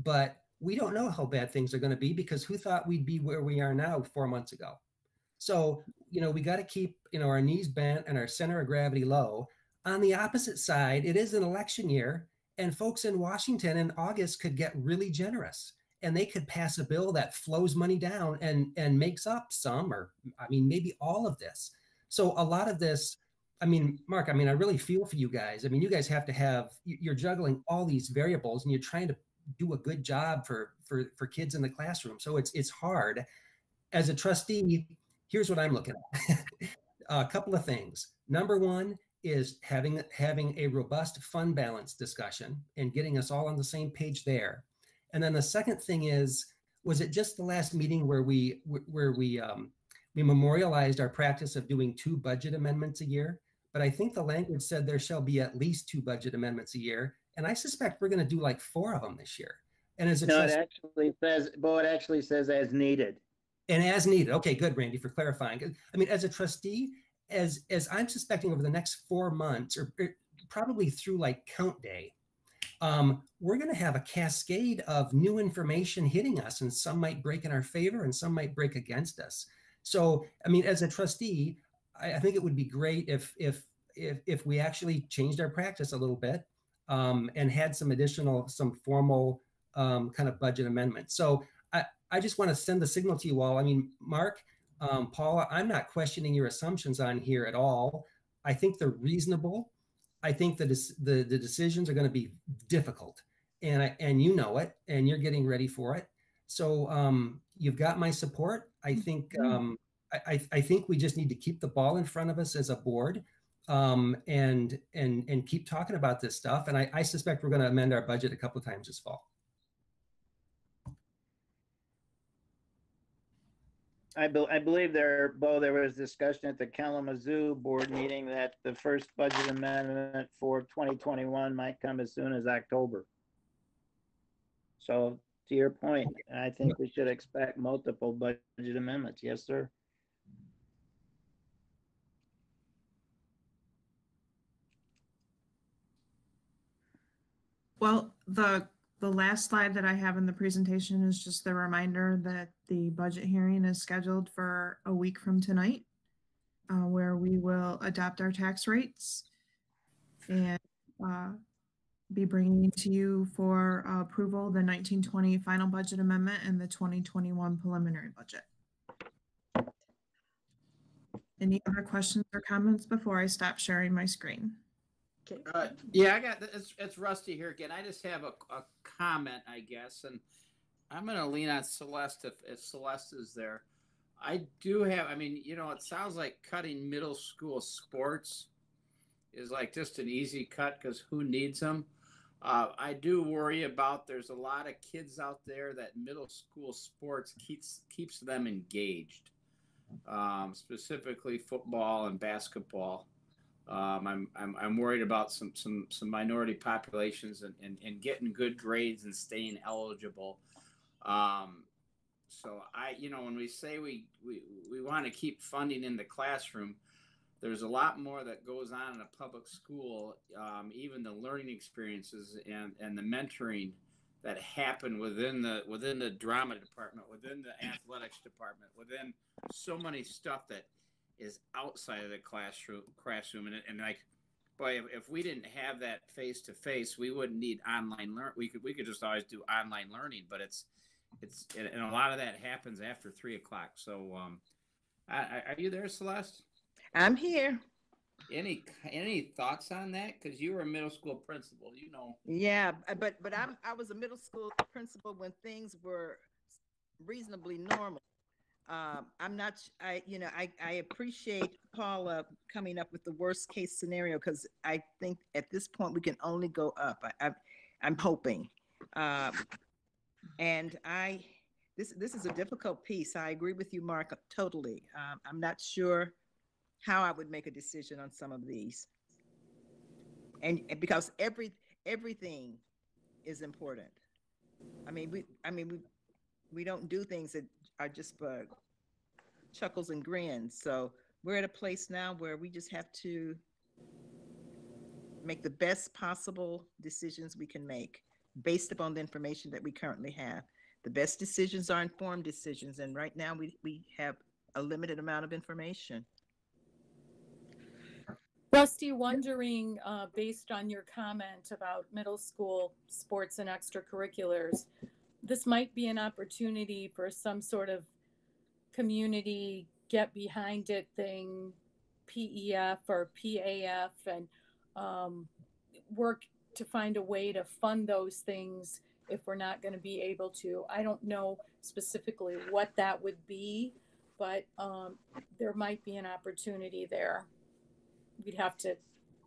but we don't know how bad things are going to be, because who thought we'd be where we are now 4 months ago? So, we got to keep, our knees bent and our center of gravity low. On the opposite side, it is an election year, And folks in Washington in August could get really generous, and they could pass a bill that flows money down and makes up some, or I mean, maybe all of this. So a lot of this, I mean, Mark, I mean, I really feel for you guys. I mean, you guys have to have, you're juggling all these variables and you're trying to do a good job for kids in the classroom. So it's hard. As a trustee, here's what I'm looking at. A couple of things. Number one is having a robust fund balance discussion and getting us all on the same page there. And then the second thing is, was it just the last meeting where we memorialized our practice of doing 2 budget amendments a year? But I think the language said there shall be at least 2 budget amendments a year. And I suspect we're going to do like 4 of them this year. And as a no, it actually says as needed. And as needed. Okay, good, Randy, for clarifying. I mean, as a trustee, as I'm suspecting over the next 4 months, or probably through like count day, we're going to have a cascade of new information hitting us, and some might break in our favor and some might break against us. So, I mean, as a trustee, I think it would be great if we actually changed our practice a little bit and had some formal kind of budget amendments. So I just want to send the signal to you all. I mean, Mark, Paula, I'm not questioning your assumptions on here at all. I think they're reasonable. I think that the decisions are going to be difficult, and you know it, and you're getting ready for it. So you've got my support. I think I think we just need to keep the ball in front of us as a board, and keep talking about this stuff. And I suspect we're going to amend our budget a couple of times this fall. I believe there was discussion at the Kalamazoo board meeting that the first budget amendment for 2021 might come as soon as October. So to your point, I think we should expect multiple budget amendments. Yes, sir. Well, the last slide that I have in the presentation is just the reminder that the budget hearing is scheduled for a week from tonight, where we will adopt our tax rates and be bringing to you for approval the 1920 final budget amendment and the 2021 preliminary budget. Any other questions or comments before I stop sharing my screen? Yeah, I got it's Rusty here again. I just have a comment, I guess, and I'm going to lean on Celeste if Celeste is there. I do have, I mean, you know, it sounds like cutting middle school sports is like just an easy cut because who needs them? I do worry about there's a lot of kids out there that middle school sports keeps them engaged, specifically football and basketball. I'm worried about some minority populations and getting good grades and staying eligible. So you know, when we say we want to keep funding in the classroom, there's a lot more that goes on in a public school. Even the learning experiences and the mentoring that happen within the drama department, within the athletics department, within so many stuff that is outside of the classroom and like, boy, if we didn't have that face to face, we wouldn't need online learn. We could just always do online learning, but it's and a lot of that happens after 3 o'clock. So, are you there, Celeste? I'm here. Any thoughts on that? Because you were a middle school principal, you know. Yeah, but I was a middle school principal when things were reasonably normal. I'm not, I appreciate Paula coming up with the worst case scenario, because I think at this point we can only go up. I'm hoping. And this is a difficult piece. I agree with you, Mark, totally. I'm not sure how I would make a decision on some of these. And because everything is important. I mean, we don't do things that are just for chuckles and grins. So we're at a place now where we just have to make the best possible decisions we can make based upon the information that we currently have. The best decisions are informed decisions, and right now we have a limited amount of information. Rusty, wondering, based on your comment about middle school sports and extracurriculars, this might be an opportunity for some sort of community get behind it thing, PEF or PAF, and work to find a way to fund those things if we're not going to be able to. I don't know specifically what that would be, but there might be an opportunity there. We'd have to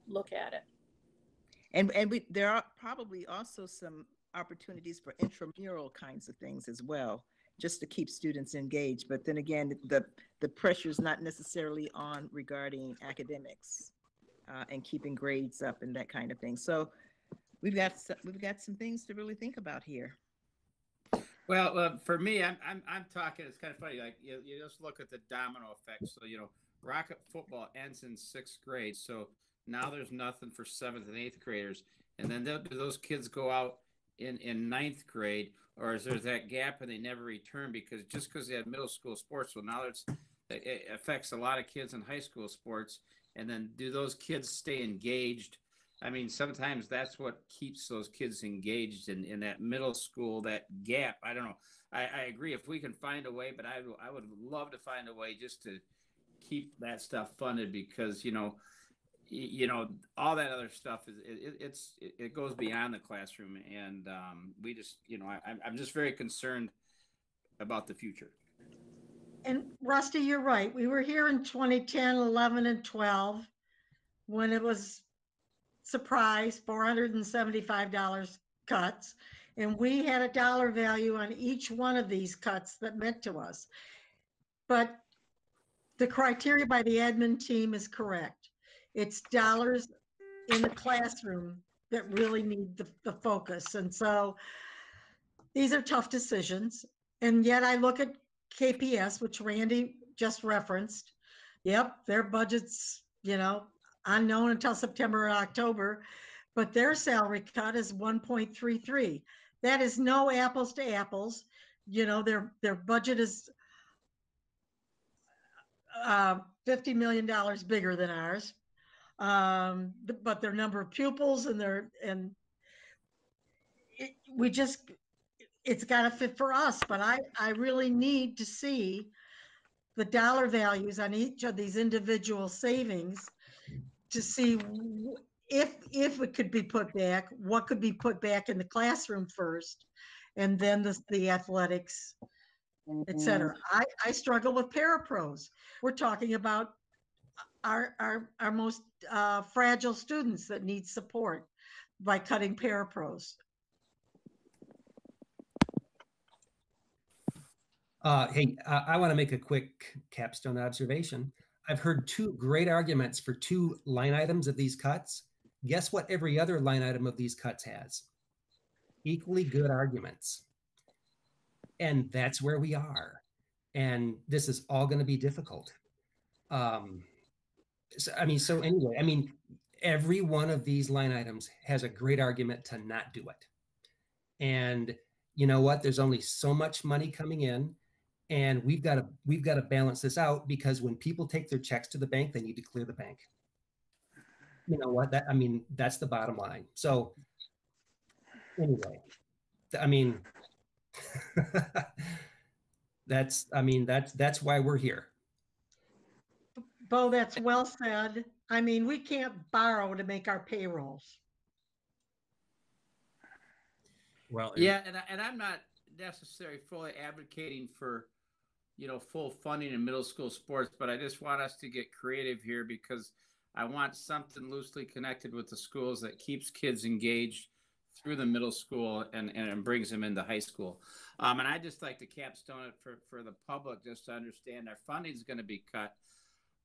look at it. And there are probably also some opportunities for intramural kinds of things as well, just to keep students engaged. But then again, the pressure is not necessarily on regarding academics and keeping grades up and that kind of thing. So we've got some things to really think about here. Well, for me, I'm talking. It's kind of funny. Like you just look at the domino effect. So Rocket football ends in 6th grade. So now there's nothing for 7th and 8th graders. And then do those kids go out in 9th grade, or is there that gap and they never return because they had middle school sports? Well, now it affects a lot of kids in high school sports. And then do those kids stay engaged? I mean, sometimes that's what keeps those kids engaged in that middle school, that gap. I don't know. I agree if we can find a way, but I would love to find a way just to keep that stuff funded because, all that other stuff it goes beyond the classroom. And we just, I'm just very concerned about the future. And Rusty, you're right. We were here in 2010, 11, and 12 when it was surprise $475 cuts. And we had a dollar value on each one of these cuts that meant to us. But the criteria by the admin team is correct. It's dollars in the classroom that really need the focus. And so these are tough decisions. And yet I look at KPS, which Randy just referenced. Yep, their budget's, unknown until September or October, but their salary cut is 1.33. That is no apples to apples. Their budget is $50 million bigger than ours. But their number of pupils it's got to fit for us. But I really need to see the dollar values on each of these individual savings to see if it could be put back, what could be put back in the classroom first, and then the athletics, et cetera. I struggle with parapros. We're talking about our most fragile students that need support by cutting parapros. Hey, I want to make a quick capstone observation. I've heard 2 great arguments for 2 line items of these cuts. Guess what every other line item of these cuts has? Equally good arguments. And that's where we are. And this is all going to be difficult. So anyway, every one of these line items has a great argument to not do it. And you know what? There's only so much money coming in. And we've got to balance this out because when people take their checks to the bank, they need to clear the bank. You know what? That's the bottom line. So anyway, that's why we're here. Bo, that's well said. We can't borrow to make our payrolls. Well, yeah, and I'm not necessarily fully advocating for full funding in middle school sports, but I just want us to get creative here because I want something loosely connected with the schools that keeps kids engaged through the middle school and brings them into high school. And I just like to capstone it for the public just to understand our funding is going to be cut.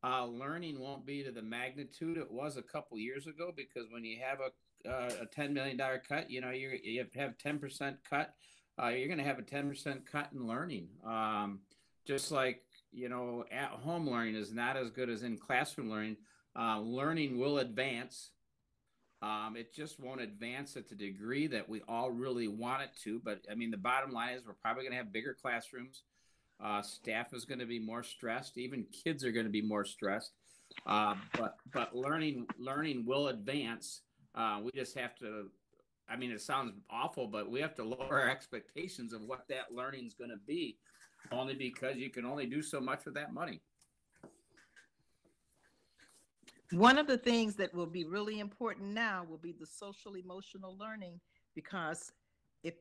Learning won't be to the magnitude it was a couple years ago because when you have a $10 million cut, you have 10% cut. You're going to have a 10% cut in learning. Just like, at home learning is not as good as in classroom learning. Learning will advance. It just won't advance at the degree that we all really want it to. But the bottom line is we're probably going to have bigger classrooms. Staff is going to be more stressed. Even kids are going to be more stressed. But learning will advance. We just have to. I mean, it sounds awful, but we have to lower our expectations of what that learning is going to be, only because you can only do so much with that money. One of the things that will be really important now will be the social emotional learning, because if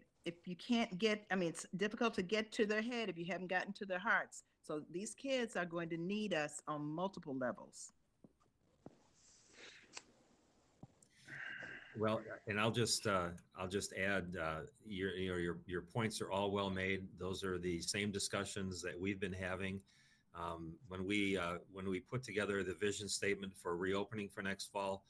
you can't get, I mean, it's difficult to get to their head if you haven't gotten to their hearts. So these kids are going to need us on multiple levels. Well, and I'll just add, your points are all well made. Those are the same discussions that we've been having. When we put together the vision statement for reopening for next fall,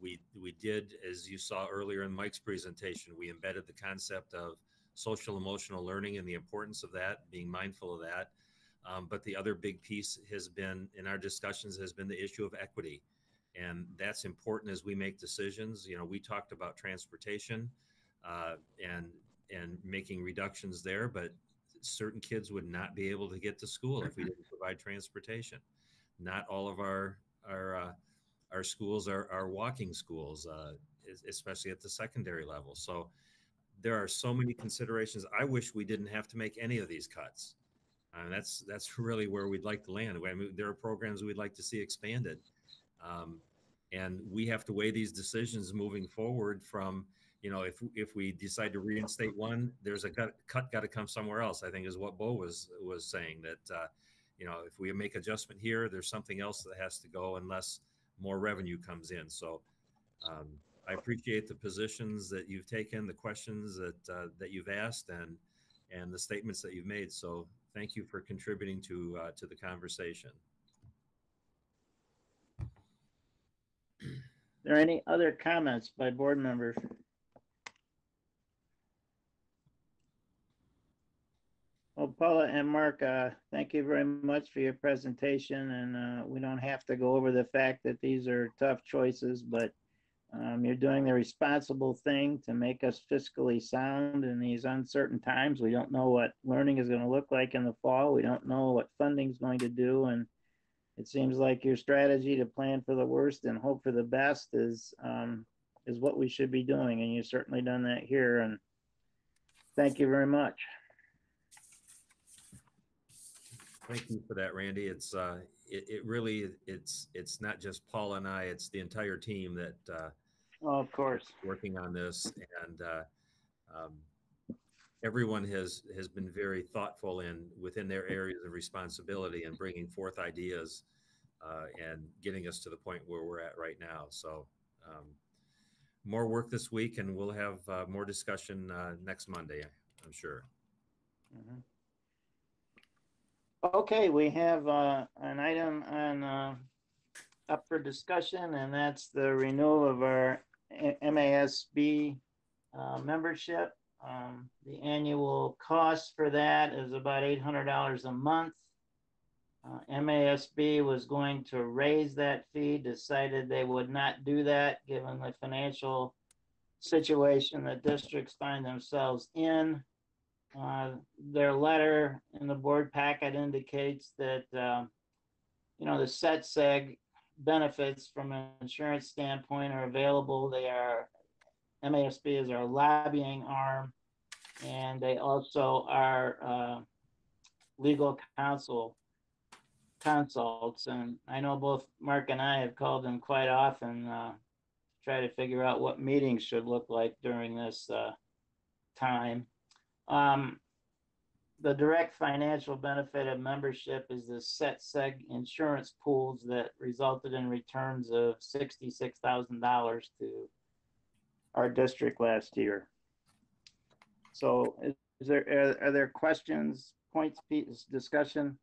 we did, as you saw earlier in Mike's presentation, we embedded the concept of social emotional learning and the importance of that, being mindful of that. But the other big piece has been, in our discussions, has been the issue of equity. And that's important as we make decisions. You know, we talked about transportation and making reductions there, but certain kids would not be able to get to school if we didn't provide transportation. Not all of our schools are walking schools, especially at the secondary level. So there are so many considerations. I wish we didn't have to make any of these cuts. That's really where we'd like to land. I mean, there are programs we'd like to see expanded. And we have to weigh these decisions moving forward from, you know, if we decide to reinstate one, there's a cut got to come somewhere else, I think is what Bo was saying, that, you know, if we make adjustment here, there's something else that has to go unless more revenue comes in. So I appreciate the positions that you've taken, the questions that you've asked, and the statements that you've made. So thank you for contributing to the conversation. Are there any other comments by board members? Well, Paula and Mark, thank you very much for your presentation. And we don't have to go over the fact that these are tough choices, but you're doing the responsible thing to make us fiscally sound in these uncertain times. We don't know what learning is going to look like in the fall. We don't know what funding is going to do. And it seems like your strategy to plan for the worst and hope for the best is what we should be doing. And you've certainly done that here. And thank you very much. Thank you for that, Randy. It's it really it's not just Paul and I; it's the entire team that of course, working on this, and everyone has been very thoughtful within their areas of responsibility and bringing forth ideas and getting us to the point where we're at right now. So more work this week, and we'll have more discussion next Monday, I'm sure. Mm-hmm. Okay, we have an item on up for discussion, and that's the renewal of our MASB membership. The annual cost for that is about $800 a month. MASB was going to raise that fee, decided they would not do that given the financial situation that districts find themselves in. Their letter in the board packet indicates that, you know, the set seg benefits from an insurance standpoint are available. They are, MASB is our lobbying arm, and they also are legal counsel consults. And I know both Mark and I have called them quite often to try to figure out what meetings should look like during this time. The direct financial benefit of membership is the set seg insurance pools that resulted in returns of $66,000 to our district last year. So are there questions, points, discussion?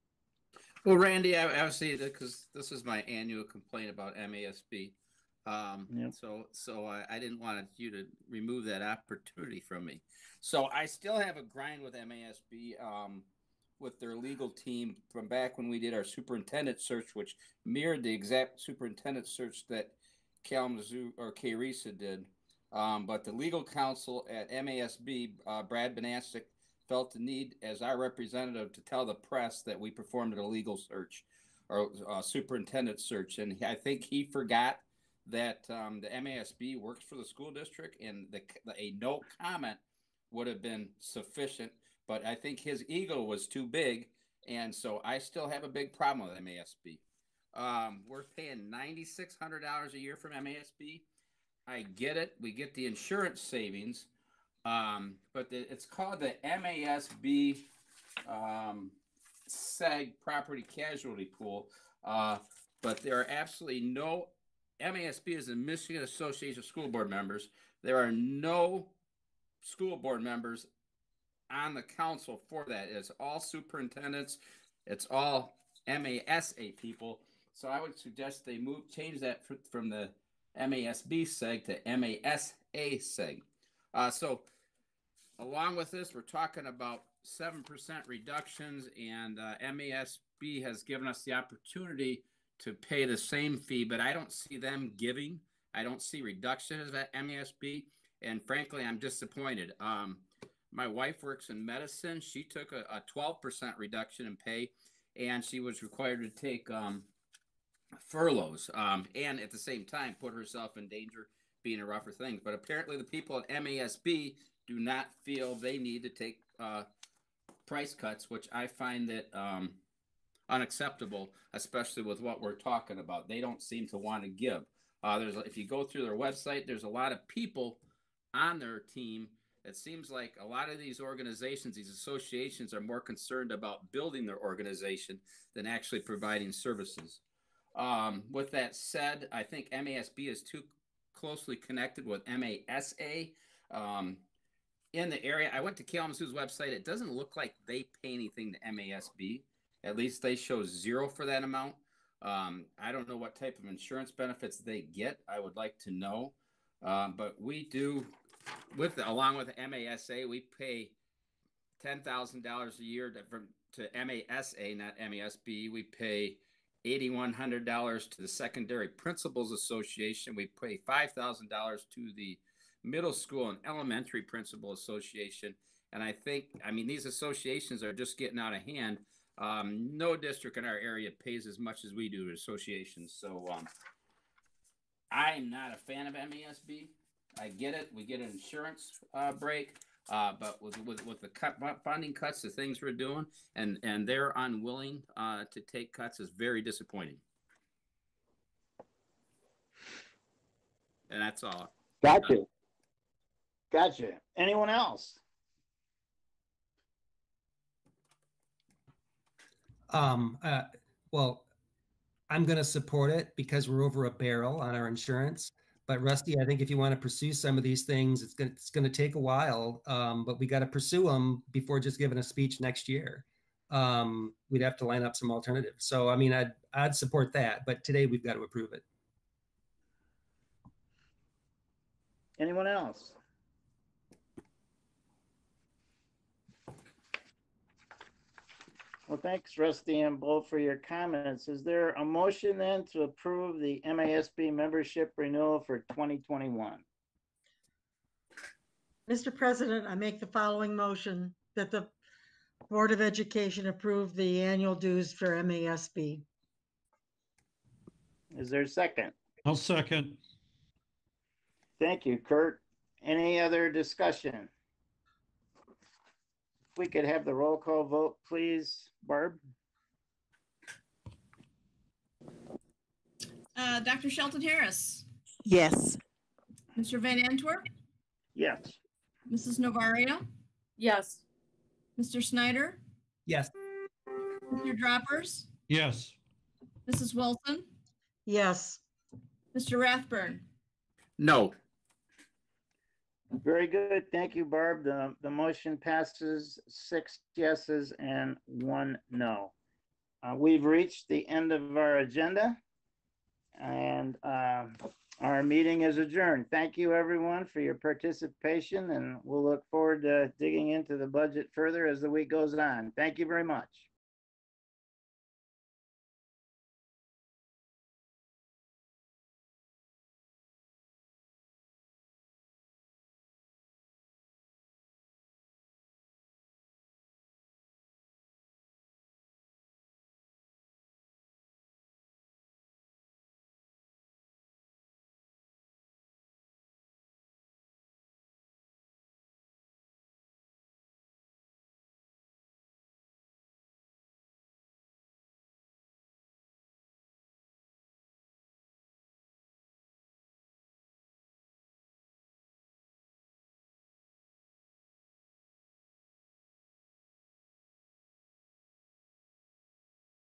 Well, Randy, I would say that because this is my annual complaint about MASB. Yep. So I didn't want you to remove that opportunity from me. So I still have a grind with MASB with their legal team from back when we did our superintendent search, which mirrored the exact superintendent search that Kalamazoo or K-RISA did. But the legal counsel at MASB, Brad Banasek, felt the need as our representative to tell the press that we performed a legal search. or superintendent search, and I think he forgot that the MASB works for the school district, and a no comment would have been sufficient. But I think his ego was too big, and so I still have a big problem with MASB. We're paying $9,600 a year from MASB. I get it. We get the insurance savings, but it's called the MASB SEG Property Casualty Pool. But there are absolutely no, MASB is the Michigan Association of School Board Members. There are no school board members on the council for that. It's all superintendents. It's all MASA people. So I would suggest they change that from the MASB SEG to MASA SEG. So along with this, we're talking about 7% reductions, and MASB has given us the opportunity to pay the same fee, but I don't see them giving. I don't see reductions at MASB, and frankly, I'm disappointed. My wife works in medicine. She took a 12% reduction in pay, and she was required to take furloughs, and at the same time put herself in danger being a rougher thing. But apparently the people at MASB do not feel they need to take price cuts, which I find that unacceptable, especially with what we're talking about. They don't seem to want to give. If you go through their website, there's a lot of people on their team. It seems like a lot of these organizations, these associations, are more concerned about building their organization than actually providing services. With that said, I think MASB is too closely connected with MASA. In the area, I went to Kalamazoo's website. It doesn't look like they pay anything to MASB. At least they show zero for that amount. I don't know what type of insurance benefits they get. I would like to know. But we do, along with MASA, we pay $10,000 a year to MASA, not MASB. We pay $8,100 to the Secondary Principals Association. We pay $5,000 to the Middle School and Elementary Principal Association. And I mean, these associations are just getting out of hand. No district in our area pays as much as we do to associations. So I'm not a fan of MASB. I get it. We get an insurance break. But with the funding cuts, the things we're doing, and they're unwilling to take cuts, is very disappointing. And that's all. Gotcha. Anyone else? Well, I'm going to support it because we're over a barrel on our insurance. But Rusty, I think if you want to pursue some of these things, it's going to take a while, but we got to pursue them before just giving a speech next year. We'd have to line up some alternatives. So, I mean, I'd support that, but today we've got to approve it. Anyone else? Well, thanks, Rusty and Bo, for your comments. Is there a motion then to approve the MASB membership renewal for 2021? Mr. President, I make the following motion that the Board of Education approve the annual dues for MASB. Is there a second? I'll second. Thank you, Kurt. Any other discussion? We could have the roll call vote, please, Barb. Dr. Shelton Harris. Yes. Mr. Van Antwerp. Yes. Mrs. Novaria. Yes. Mr. Snyder. Yes. Mr. Droppers. Yes. Mrs. Wilson. Yes. Mr. Rathburn. No. Very good. Thank you, Barb. The motion passes 6 yeses and 1 no. We've reached the end of our agenda, and our meeting is adjourned. Thank you, everyone, for your participation, and we'll look forward to digging into the budget further as the week goes on. Thank you very much.